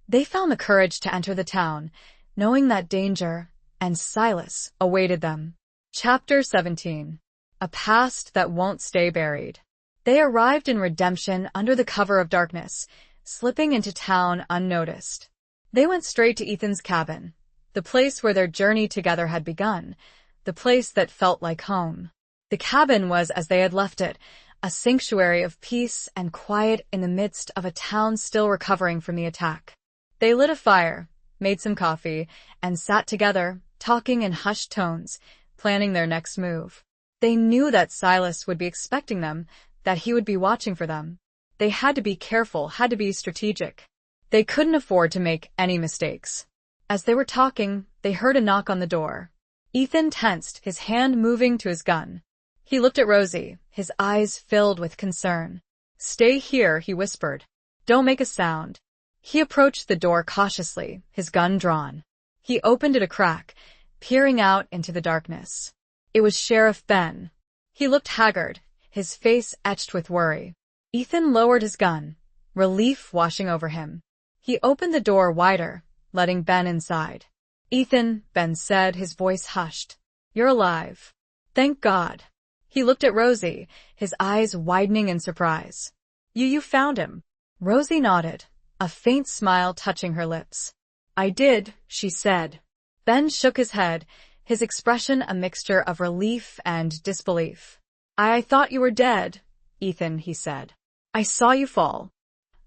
They found the courage to enter the town, knowing that danger and Silas awaited them. Chapter 17. A Past That Won't Stay Buried. They arrived in Redemption under the cover of darkness, slipping into town unnoticed. They went straight to Ethan's cabin, the place where their journey together had begun, the place that felt like home. The cabin was as they had left it, a sanctuary of peace and quiet in the midst of a town still recovering from the attack. They lit a fire, made some coffee, and sat together, talking in hushed tones, planning their next move. They knew that Silas would be expecting them, that he would be watching for them. They had to be careful, had to be strategic. They couldn't afford to make any mistakes. As they were talking, they heard a knock on the door. Ethan tensed, his hand moving to his gun. He looked at Rosie, his eyes filled with concern. "Stay here," he whispered. "Don't make a sound." He approached the door cautiously, his gun drawn. He opened it a crack, peering out into the darkness. It was Sheriff Ben. He looked haggard, his face etched with worry. Ethan lowered his gun, relief washing over him. He opened the door wider, letting Ben inside. "Ethan," Ben said, his voice hushed. "You're alive." "Thank God." He looked at Rosie, his eyes widening in surprise. You found him." Rosie nodded, a faint smile touching her lips. "I did," she said. Ben shook his head, his expression a mixture of relief and disbelief. I thought you were dead, Ethan," he said. "I saw you fall.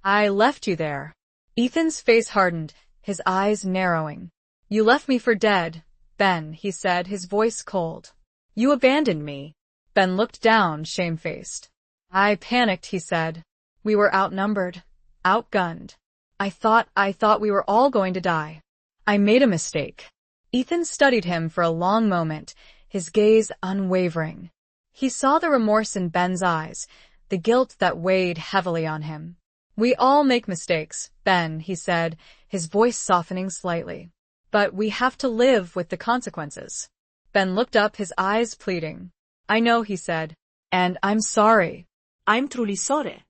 I left you there." Ethan's face hardened, his eyes narrowing. "You left me for dead, Ben," he said, his voice cold. "You abandoned me." Ben looked down, shamefaced. "I panicked," he said. "We were outnumbered, outgunned. I thought we were all going to die. I made a mistake." Ethan studied him for a long moment, his gaze unwavering. He saw the remorse in Ben's eyes, the guilt that weighed heavily on him. "We all make mistakes, Ben," he said, his voice softening slightly. "But we have to live with the consequences." Ben looked up, his eyes pleading. "I know," he said. "And I'm sorry." I'm truly sorry.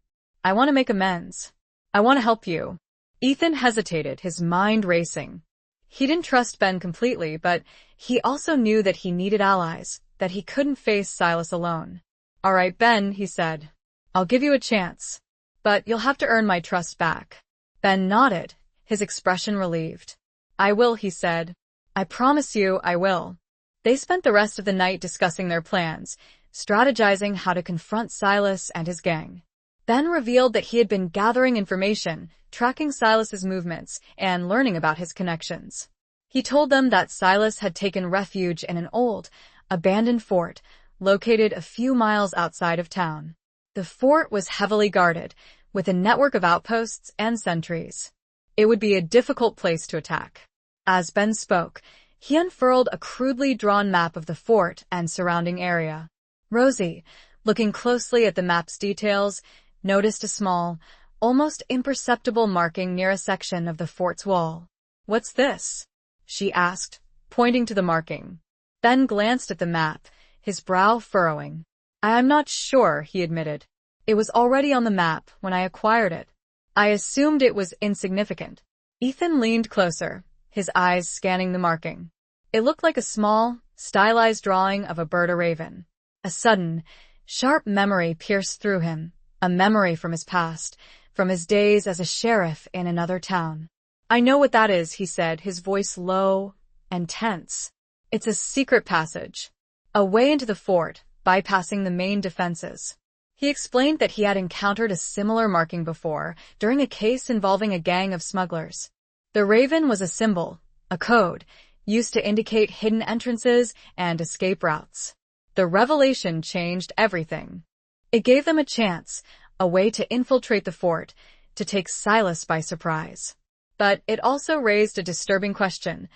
"I want to make amends. I want to help you." Ethan hesitated, his mind racing. He didn't trust Ben completely, but he also knew that he needed allies, that he couldn't face Silas alone. "All right, Ben," he said. "I'll give you a chance. But you'll have to earn my trust back." Ben nodded, his expression relieved. "I will," he said. "I promise you I will." They spent the rest of the night discussing their plans, strategizing how to confront Silas and his gang. Ben revealed that he had been gathering information, tracking Silas's movements, and learning about his connections. He told them that Silas had taken refuge in an old, abandoned fort located a few miles outside of town. The fort was heavily guarded, with a network of outposts and sentries. It would be a difficult place to attack. As Ben spoke, he unfurled a crudely drawn map of the fort and surrounding area. Rosie, looking closely at the map's details, noticed a small, almost imperceptible marking near a section of the fort's wall. "What's this?" she asked, pointing to the marking. Ben glanced at the map, his brow furrowing. "I'm not sure," he admitted. "It was already on the map when I acquired it. I assumed it was insignificant." Ethan leaned closer, his eyes scanning the marking. It looked like a small, stylized drawing of a bird or raven. A sudden, sharp memory pierced through him, a memory from his past, from his days as a sheriff in another town. "I know what that is," he said, his voice low and tense. "It's a secret passage, a way into the fort, bypassing the main defenses." He explained that he had encountered a similar marking before, during a case involving a gang of smugglers. The raven was a symbol, a code, used to indicate hidden entrances and escape routes. The revelation changed everything. It gave them a chance, a way to infiltrate the fort, to take Silas by surprise. But it also raised a disturbing question.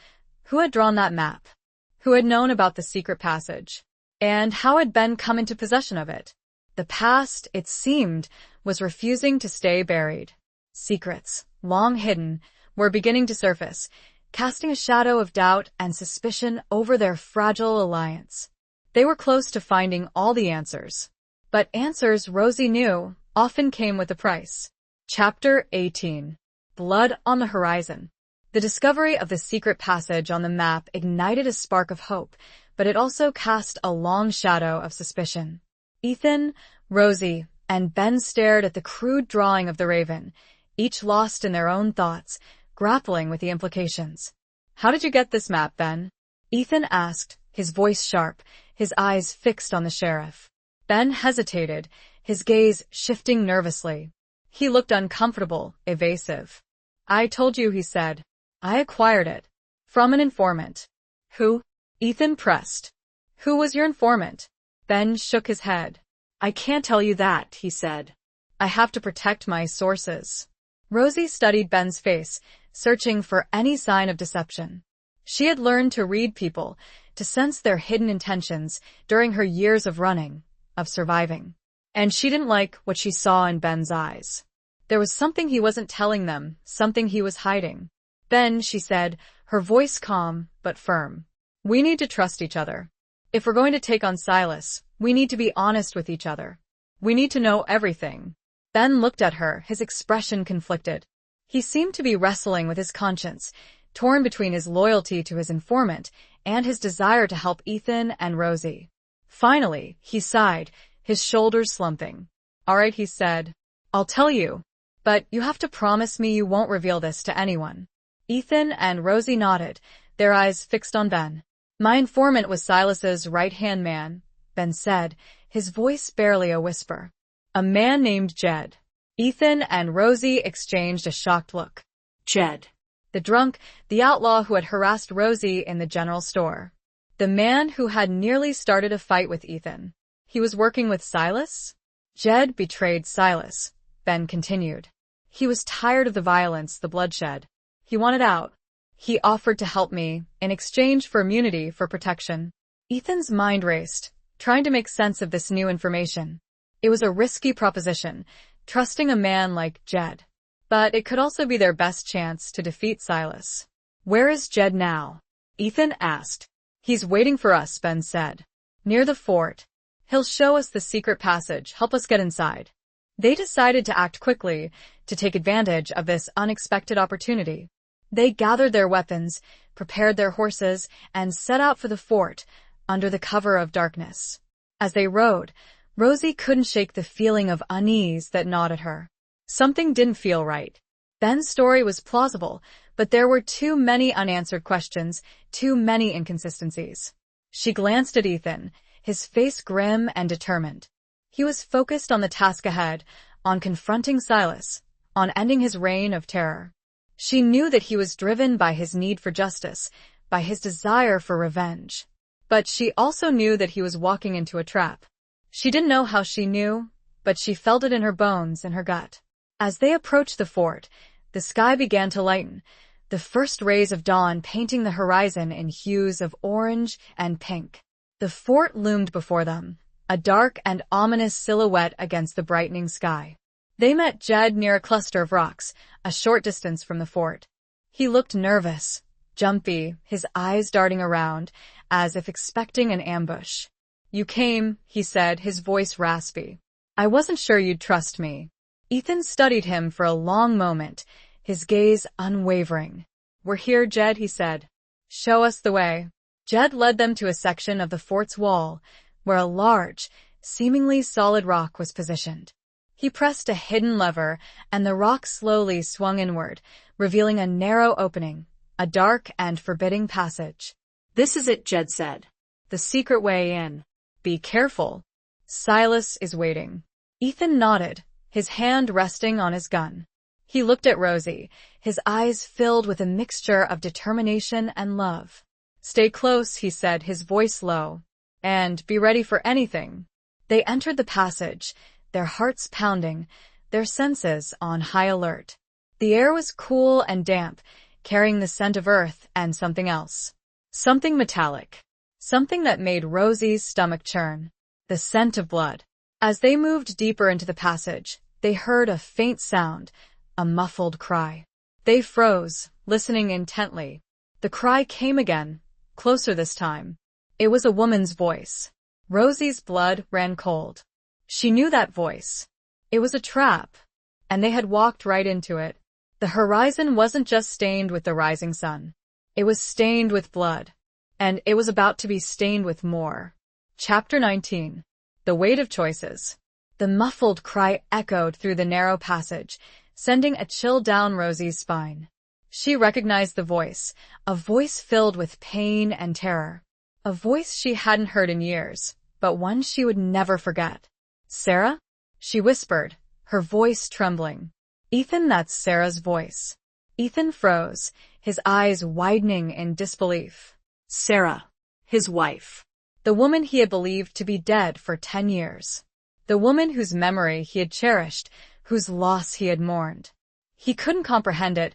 Who had drawn that map? Who had known about the secret passage? And how had Ben come into possession of it? The past, it seemed, was refusing to stay buried. Secrets, long hidden, were beginning to surface, casting a shadow of doubt and suspicion over their fragile alliance. They were close to finding all the answers. But answers, Rosie knew, often came with a price. Chapter 18. blood on the horizon. The discovery of the secret passage on the map ignited a spark of hope, but it also cast a long shadow of suspicion. Ethan, Rosie, and Ben stared at the crude drawing of the raven, each lost in their own thoughts, grappling with the implications. "How did you get this map, Ben?" Ethan asked, his voice sharp, his eyes fixed on the sheriff. Ben hesitated, his gaze shifting nervously. He looked uncomfortable, evasive. "I told you," he said. "I acquired it. From an informant." "Who?" Ethan pressed. "Who was your informant?" Ben shook his head. "I can't tell you that," he said. "I have to protect my sources." Rosie studied Ben's face, searching for any sign of deception. She had learned to read people, to sense their hidden intentions during her years of running, of surviving. And she didn't like what she saw in Ben's eyes. There was something he wasn't telling them, something he was hiding. "Ben," she said, her voice calm but firm. "We need to trust each other. If we're going to take on Silas, we need to be honest with each other. We need to know everything." Ben looked at her, his expression conflicted. He seemed to be wrestling with his conscience, torn between his loyalty to his informant and his desire to help Ethan and Rosie. Finally, he sighed, his shoulders slumping. "All right," he said. "I'll tell you. But you have to promise me you won't reveal this to anyone." Ethan and Rosie nodded, their eyes fixed on Ben. "My informant was Silas's right-hand man," Ben said, his voice barely a whisper. "A man named Jed." Ethan and Rosie exchanged a shocked look. Jed. The drunk, the outlaw who had harassed Rosie in the general store. The man who had nearly started a fight with Ethan. He was working with Silas? Jed betrayed Silas, Ben continued. He was tired of the violence, the bloodshed. He wanted out. He offered to help me, in exchange for immunity for protection. Ethan's mind raced, trying to make sense of this new information. It was a risky proposition, trusting a man like Jed. But it could also be their best chance to defeat Silas. "Where is Jed now?" Ethan asked. "He's waiting for us," Ben said. "Near the fort. He'll show us the secret passage, help us get inside." They decided to act quickly, to take advantage of this unexpected opportunity. They gathered their weapons, prepared their horses, and set out for the fort, under the cover of darkness. As they rode, Rosie couldn't shake the feeling of unease that gnawed at her. Something didn't feel right. Ben's story was plausible, but there were too many unanswered questions, too many inconsistencies. She glanced at Ethan, his face grim and determined. He was focused on the task ahead, on confronting Silas, on ending his reign of terror. She knew that he was driven by his need for justice, by his desire for revenge. But she also knew that he was walking into a trap. She didn't know how she knew, but she felt it in her bones and her gut. As they approached the fort, the sky began to lighten, the first rays of dawn painting the horizon in hues of orange and pink. The fort loomed before them, a dark and ominous silhouette against the brightening sky. They met Jed near a cluster of rocks, a short distance from the fort. He looked nervous, jumpy, his eyes darting around, as if expecting an ambush. "You came," he said, his voice raspy. "I wasn't sure you'd trust me." Ethan studied him for a long moment, his gaze unwavering. "We're here, Jed," he said. "Show us the way." Jed led them to a section of the fort's wall, where a large, seemingly solid rock was positioned. He pressed a hidden lever, and the rock slowly swung inward, revealing a narrow opening, a dark and forbidding passage. "This is it," Jed said. "The secret way in. Be careful. Silas is waiting." Ethan nodded, his hand resting on his gun. He looked at Rosie, his eyes filled with a mixture of determination and love. "Stay close," he said, his voice low. "And be ready for anything." They entered the passage, their hearts pounding, their senses on high alert. The air was cool and damp, carrying the scent of earth and something else. Something metallic. Something that made Rosie's stomach churn. The scent of blood. As they moved deeper into the passage, they heard a faint sound, a muffled cry. They froze, listening intently. The cry came again, closer this time. It was a woman's voice. Rosie's blood ran cold. She knew that voice. It was a trap, and they had walked right into it. The horizon wasn't just stained with the rising sun. It was stained with blood. And it was about to be stained with more. Chapter 19. The Weight of Choices. The muffled cry echoed through the narrow passage, sending a chill down Rosie's spine. She recognized the voice, a voice filled with pain and terror. A voice she hadn't heard in years, but one she would never forget. "Sarah?" she whispered, her voice trembling. "Ethan, that's Sarah's voice." Ethan froze, his eyes widening in disbelief. Sarah, his wife. The woman he had believed to be dead for 10 years. The woman whose memory he had cherished, whose loss he had mourned. He couldn't comprehend it,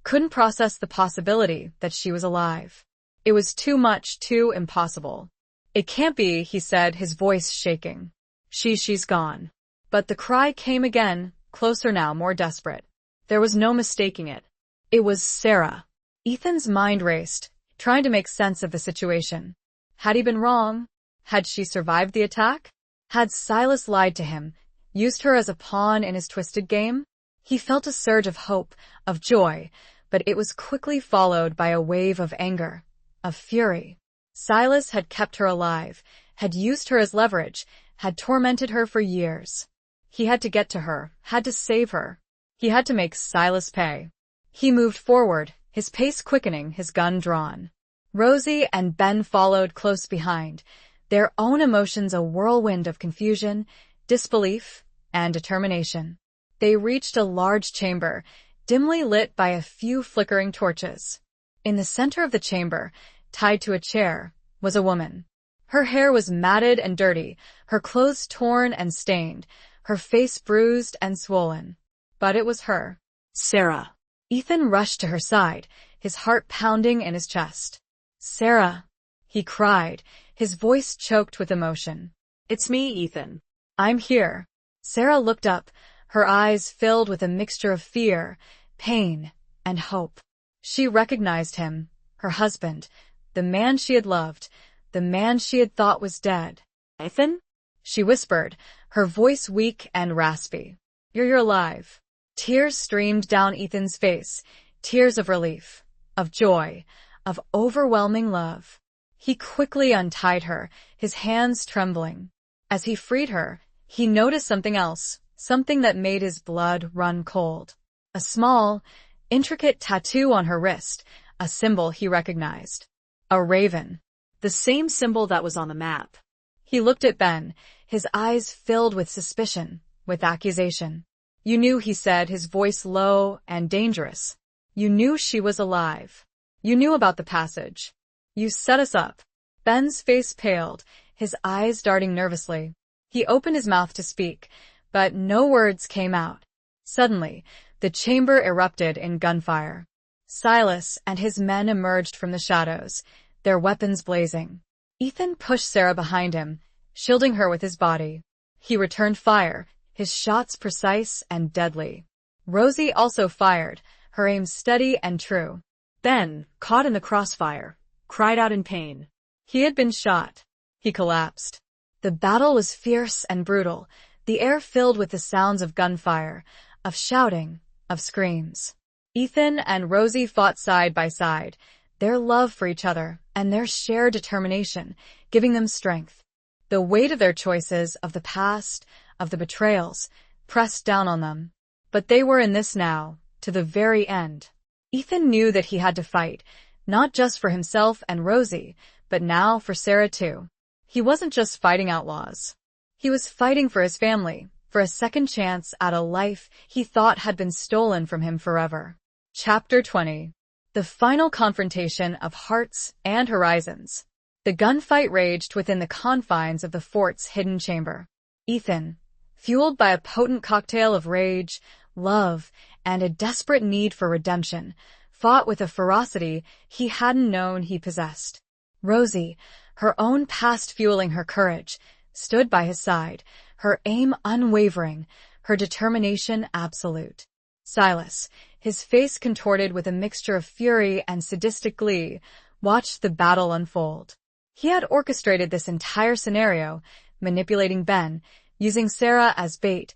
couldn't process the possibility that she was alive. It was too much, too impossible. "It can't be," he said, his voice shaking. She's gone." But the cry came again, closer now, more desperate. There was no mistaking it. It was Sarah. Ethan's mind raced, trying to make sense of the situation. Had he been wrong? Had she survived the attack? Had Silas lied to him, used her as a pawn in his twisted game? He felt a surge of hope, of joy, but it was quickly followed by a wave of anger, of fury. Silas had kept her alive, had used her as leverage, had tormented her for years. He had to get to her, had to save her. He had to make Silas pay. He moved forward, his pace quickening, his gun drawn. Rosie and Ben followed close behind, their own emotions a whirlwind of confusion, disbelief, and determination. They reached a large chamber, dimly lit by a few flickering torches. In the center of the chamber, tied to a chair, was a woman. Her hair was matted and dirty, her clothes torn and stained, her face bruised and swollen. But it was her. Sarah. Ethan rushed to her side, his heart pounding in his chest. "Sarah," he cried, his voice choked with emotion. "It's me, Ethan. I'm here." Sarah looked up, her eyes filled with a mixture of fear, pain, and hope. She recognized him, her husband, the man she had loved, the man she had thought was dead. "Ethan?" she whispered, her voice weak and raspy. You're alive." Tears streamed down Ethan's face, tears of relief, of joy, of overwhelming love. He quickly untied her, his hands trembling. As he freed her, he noticed something else, something that made his blood run cold. A small, intricate tattoo on her wrist, a symbol he recognized. A raven. The same symbol that was on the map. He looked at Ben, his eyes filled with suspicion, with accusation. "You knew," he said, his voice low and dangerous. "You knew she was alive. You knew about the passage. You set us up." Ben's face paled, his eyes darting nervously. He opened his mouth to speak, but no words came out. Suddenly, the chamber erupted in gunfire. Silas and his men emerged from the shadows, their weapons blazing. Ethan pushed Sarah behind him, shielding her with his body. He returned fire, his shots precise and deadly. Rosie also fired, her aim steady and true. Ben, caught in the crossfire, cried out in pain. He had been shot. He collapsed. The battle was fierce and brutal, the air filled with the sounds of gunfire, of shouting, of screams. Ethan and Rosie fought side by side, their love for each other and their shared determination, giving them strength. The weight of their choices, of the past, of the betrayals, pressed down on them. But they were in this now, to the very end. Ethan knew that he had to fight, not just for himself and Rosie, but now for Sarah too. He wasn't just fighting outlaws. He was fighting for his family, for a second chance at a life he thought had been stolen from him forever. Chapter 20. The final confrontation of hearts and horizons. The gunfight raged within the confines of the fort's hidden chamber. Ethan, fueled by a potent cocktail of rage, love, and a desperate need for redemption, fought with a ferocity he hadn't known he possessed. Rosie, her own past fueling her courage, stood by his side, her aim unwavering, her determination absolute. Silas, his face contorted with a mixture of fury and sadistic glee, watched the battle unfold. He had orchestrated this entire scenario, manipulating Ben, using Sarah as bait,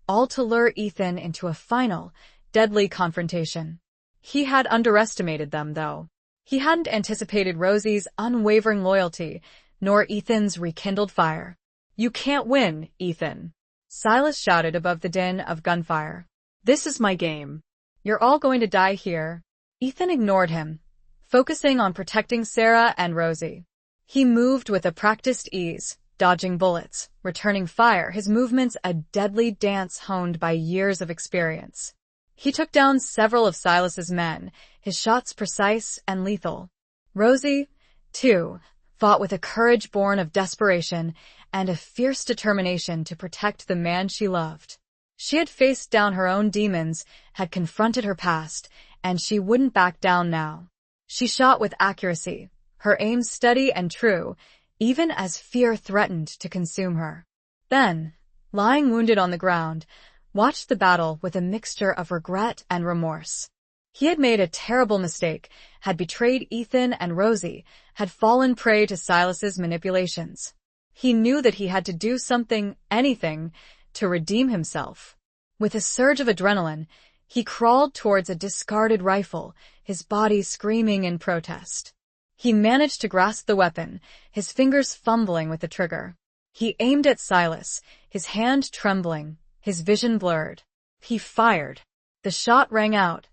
all to lure Ethan into a final, deadly confrontation. He had underestimated them, though. He hadn't anticipated Rosie's unwavering loyalty, nor Ethan's rekindled fire. "You can't win, Ethan," Silas shouted above the din of gunfire. "This is my game. You're all going to die here." Ethan ignored him, focusing on protecting Sarah and Rosie. He moved with a practiced ease, dodging bullets, returning fire, his movements a deadly dance honed by years of experience. He took down several of Silas's men, his shots precise and lethal. Rosie, too, fought with a courage born of desperation and a fierce determination to protect the man she loved. She had faced down her own demons, had confronted her past, and she wouldn't back down now. She shot with accuracy, her aim steady and true, even as fear threatened to consume her. Then, lying wounded on the ground, watched the battle with a mixture of regret and remorse. He had made a terrible mistake, had betrayed Ethan and Rosie, had fallen prey to Silas's manipulations. He knew that he had to do something, anything, to redeem himself. With a surge of adrenaline, he crawled towards a discarded rifle, his body screaming in protest. He managed to grasp the weapon, his fingers fumbling with the trigger. He aimed at Silas, his hand trembling, his vision blurred. He fired. The shot rang out,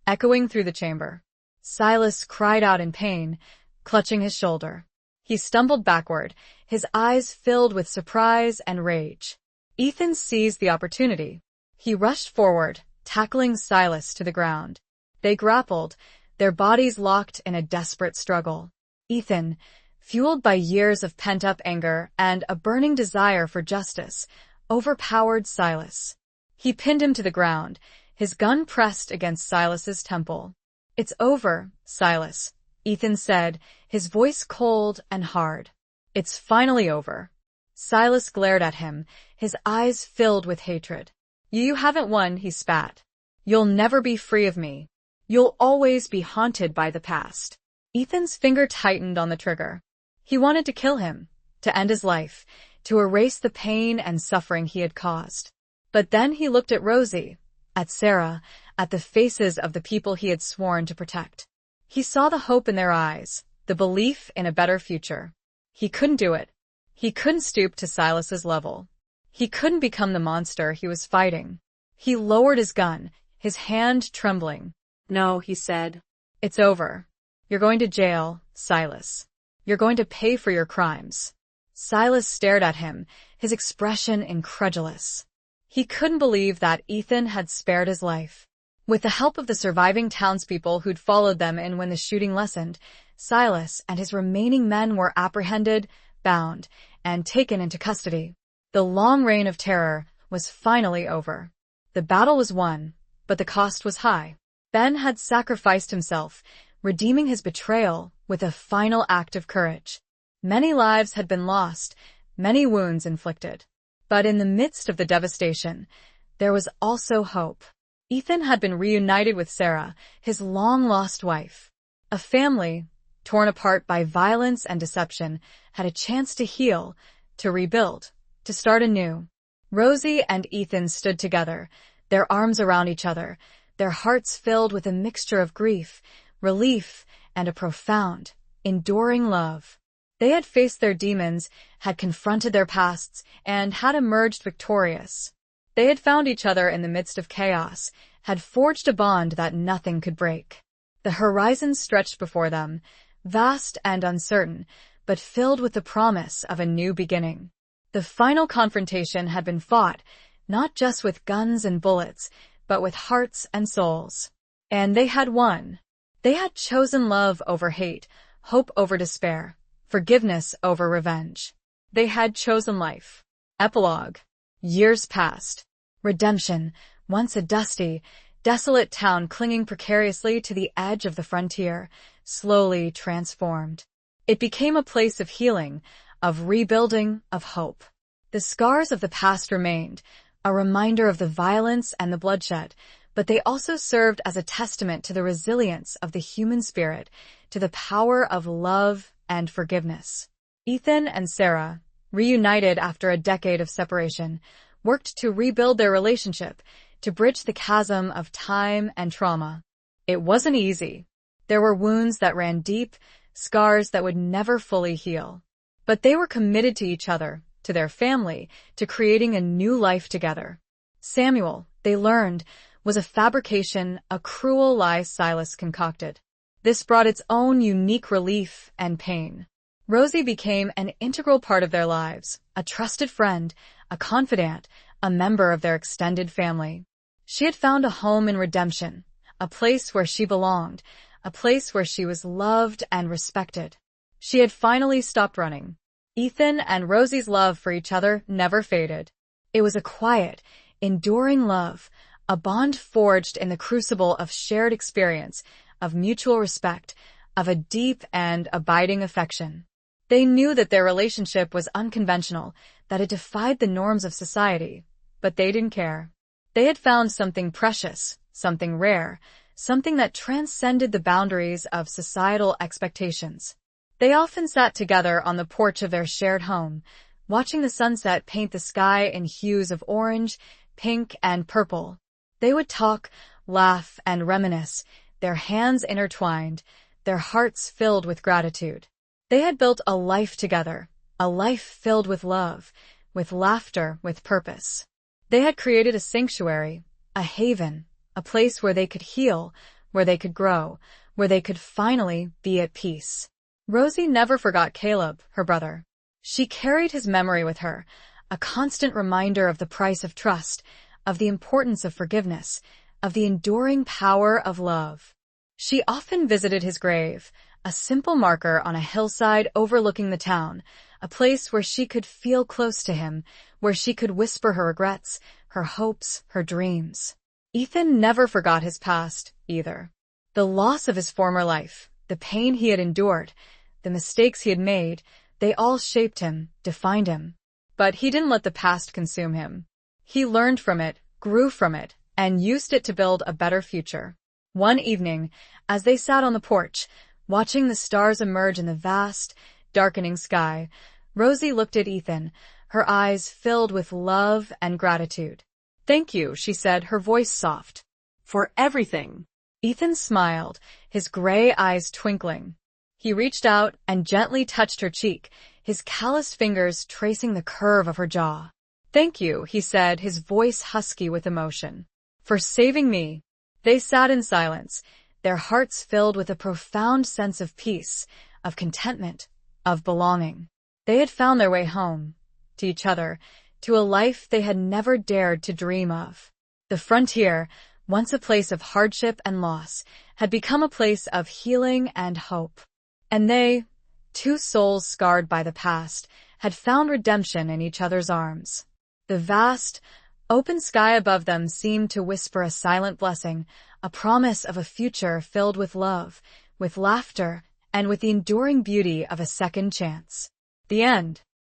echoing through the chamber. Silas cried out in pain, clutching his shoulder. He stumbled backward, his eyes filled with surprise and rage. Ethan seized the opportunity. He rushed forward, tackling Silas to the ground. They grappled, their bodies locked in a desperate struggle. Ethan, fueled by years of pent-up anger and a burning desire for justice, overpowered Silas. He pinned him to the ground, his gun pressed against Silas's temple. "It's over, Silas," Ethan said, his voice cold and hard. "It's finally over." Silas glared at him, his eyes filled with hatred. "You haven't won," he spat. "You'll never be free of me. You'll always be haunted by the past." Ethan's finger tightened on the trigger. He wanted to kill him, to end his life, to erase the pain and suffering he had caused. But then he looked at Rosie, at Sarah, at the faces of the people he had sworn to protect. He saw the hope in their eyes, the belief in a better future. He couldn't do it. He couldn't stoop to Silas's level. He couldn't become the monster he was fighting. He lowered his gun, his hand trembling. "No," he said. "It's over. You're going to jail, Silas. You're going to pay for your crimes." Silas stared at him, his expression incredulous. He couldn't believe that Ethan had spared his life. With the help of the surviving townspeople who'd followed them in when the shooting lessened, Silas and his remaining men were apprehended, bound, and taken into custody. The long reign of terror was finally over. The battle was won, but the cost was high. Ben had sacrificed himself, redeeming his betrayal with a final act of courage. Many lives had been lost, many wounds inflicted. But in the midst of the devastation, there was also hope. Ethan had been reunited with Sarah, his long-lost wife. A family, torn apart by violence and deception, had a chance to heal, to rebuild, to start anew. Rosie and Ethan stood together, their arms around each other, their hearts filled with a mixture of grief, relief, and a profound, enduring love. They had faced their demons, had confronted their pasts, and had emerged victorious. They had found each other in the midst of chaos, had forged a bond that nothing could break. The horizon stretched before them, vast and uncertain, but filled with the promise of a new beginning. The final confrontation had been fought, not just with guns and bullets, but with hearts and souls. And they had won. They had chosen love over hate, hope over despair, forgiveness over revenge. They had chosen life. Epilogue. Years passed. Redemption, once a dusty, desolate town clinging precariously to the edge of the frontier, slowly transformed. It became a place of healing, of rebuilding, of hope. The scars of the past remained, a reminder of the violence and the bloodshed, but they also served as a testament to the resilience of the human spirit, to the power of love and forgiveness. Ethan and Sarah, reunited after a decade of separation, worked to rebuild their relationship, to bridge the chasm of time and trauma. It wasn't easy. There were wounds that ran deep, scars that would never fully heal. But they were committed to each other, to their family, to creating a new life together. Samuel, they learned, was a fabrication, a cruel lie Silas concocted. This brought its own unique relief and pain. Rosie became an integral part of their lives, a trusted friend, a confidant, a member of their extended family. She had found a home in redemption, a place where she belonged, a place where she was loved and respected. She had finally stopped running. Ethan and Rosie's love for each other never faded. It was a quiet, enduring love, a bond forged in the crucible of shared experience, of mutual respect, of a deep and abiding affection. They knew that their relationship was unconventional, that it defied the norms of society, but they didn't care. They had found something precious, something rare, something that transcended the boundaries of societal expectations. They often sat together on the porch of their shared home, watching the sunset paint the sky in hues of orange, pink, and purple. They would talk, laugh, and reminisce, their hands intertwined, their hearts filled with gratitude. They had built a life together, a life filled with love, with laughter, with purpose. They had created a sanctuary, a haven, a place where they could heal, where they could grow, where they could finally be at peace. Rosie never forgot Caleb, her brother. She carried his memory with her, a constant reminder of the price of trust, of the importance of forgiveness, of the enduring power of love. She often visited his grave, a simple marker on a hillside overlooking the town, a place where she could feel close to him, where she could whisper her regrets, her hopes, her dreams. Ethan never forgot his past, either. The loss of his former life, the pain he had endured, the mistakes he had made, they all shaped him, defined him. But he didn't let the past consume him. He learned from it, grew from it, and used it to build a better future. One evening, as they sat on the porch, watching the stars emerge in the vast, darkening sky, Rosie looked at Ethan, her eyes filled with love and gratitude. "Thank you," she said, her voice soft. "For everything." Ethan smiled, his gray eyes twinkling. He reached out and gently touched her cheek, his calloused fingers tracing the curve of her jaw. "Thank you," he said, his voice husky with emotion. "For saving me." They sat in silence, their hearts filled with a profound sense of peace, of contentment, of belonging. They had found their way home, to each other, to a life they had never dared to dream of. The frontier, once a place of hardship and loss, had become a place of healing and hope. And they, two souls scarred by the past, had found redemption in each other's arms. The vast, open sky above them seemed to whisper a silent blessing, a promise of a future filled with love, with laughter, and with the enduring beauty of a second chance. The end.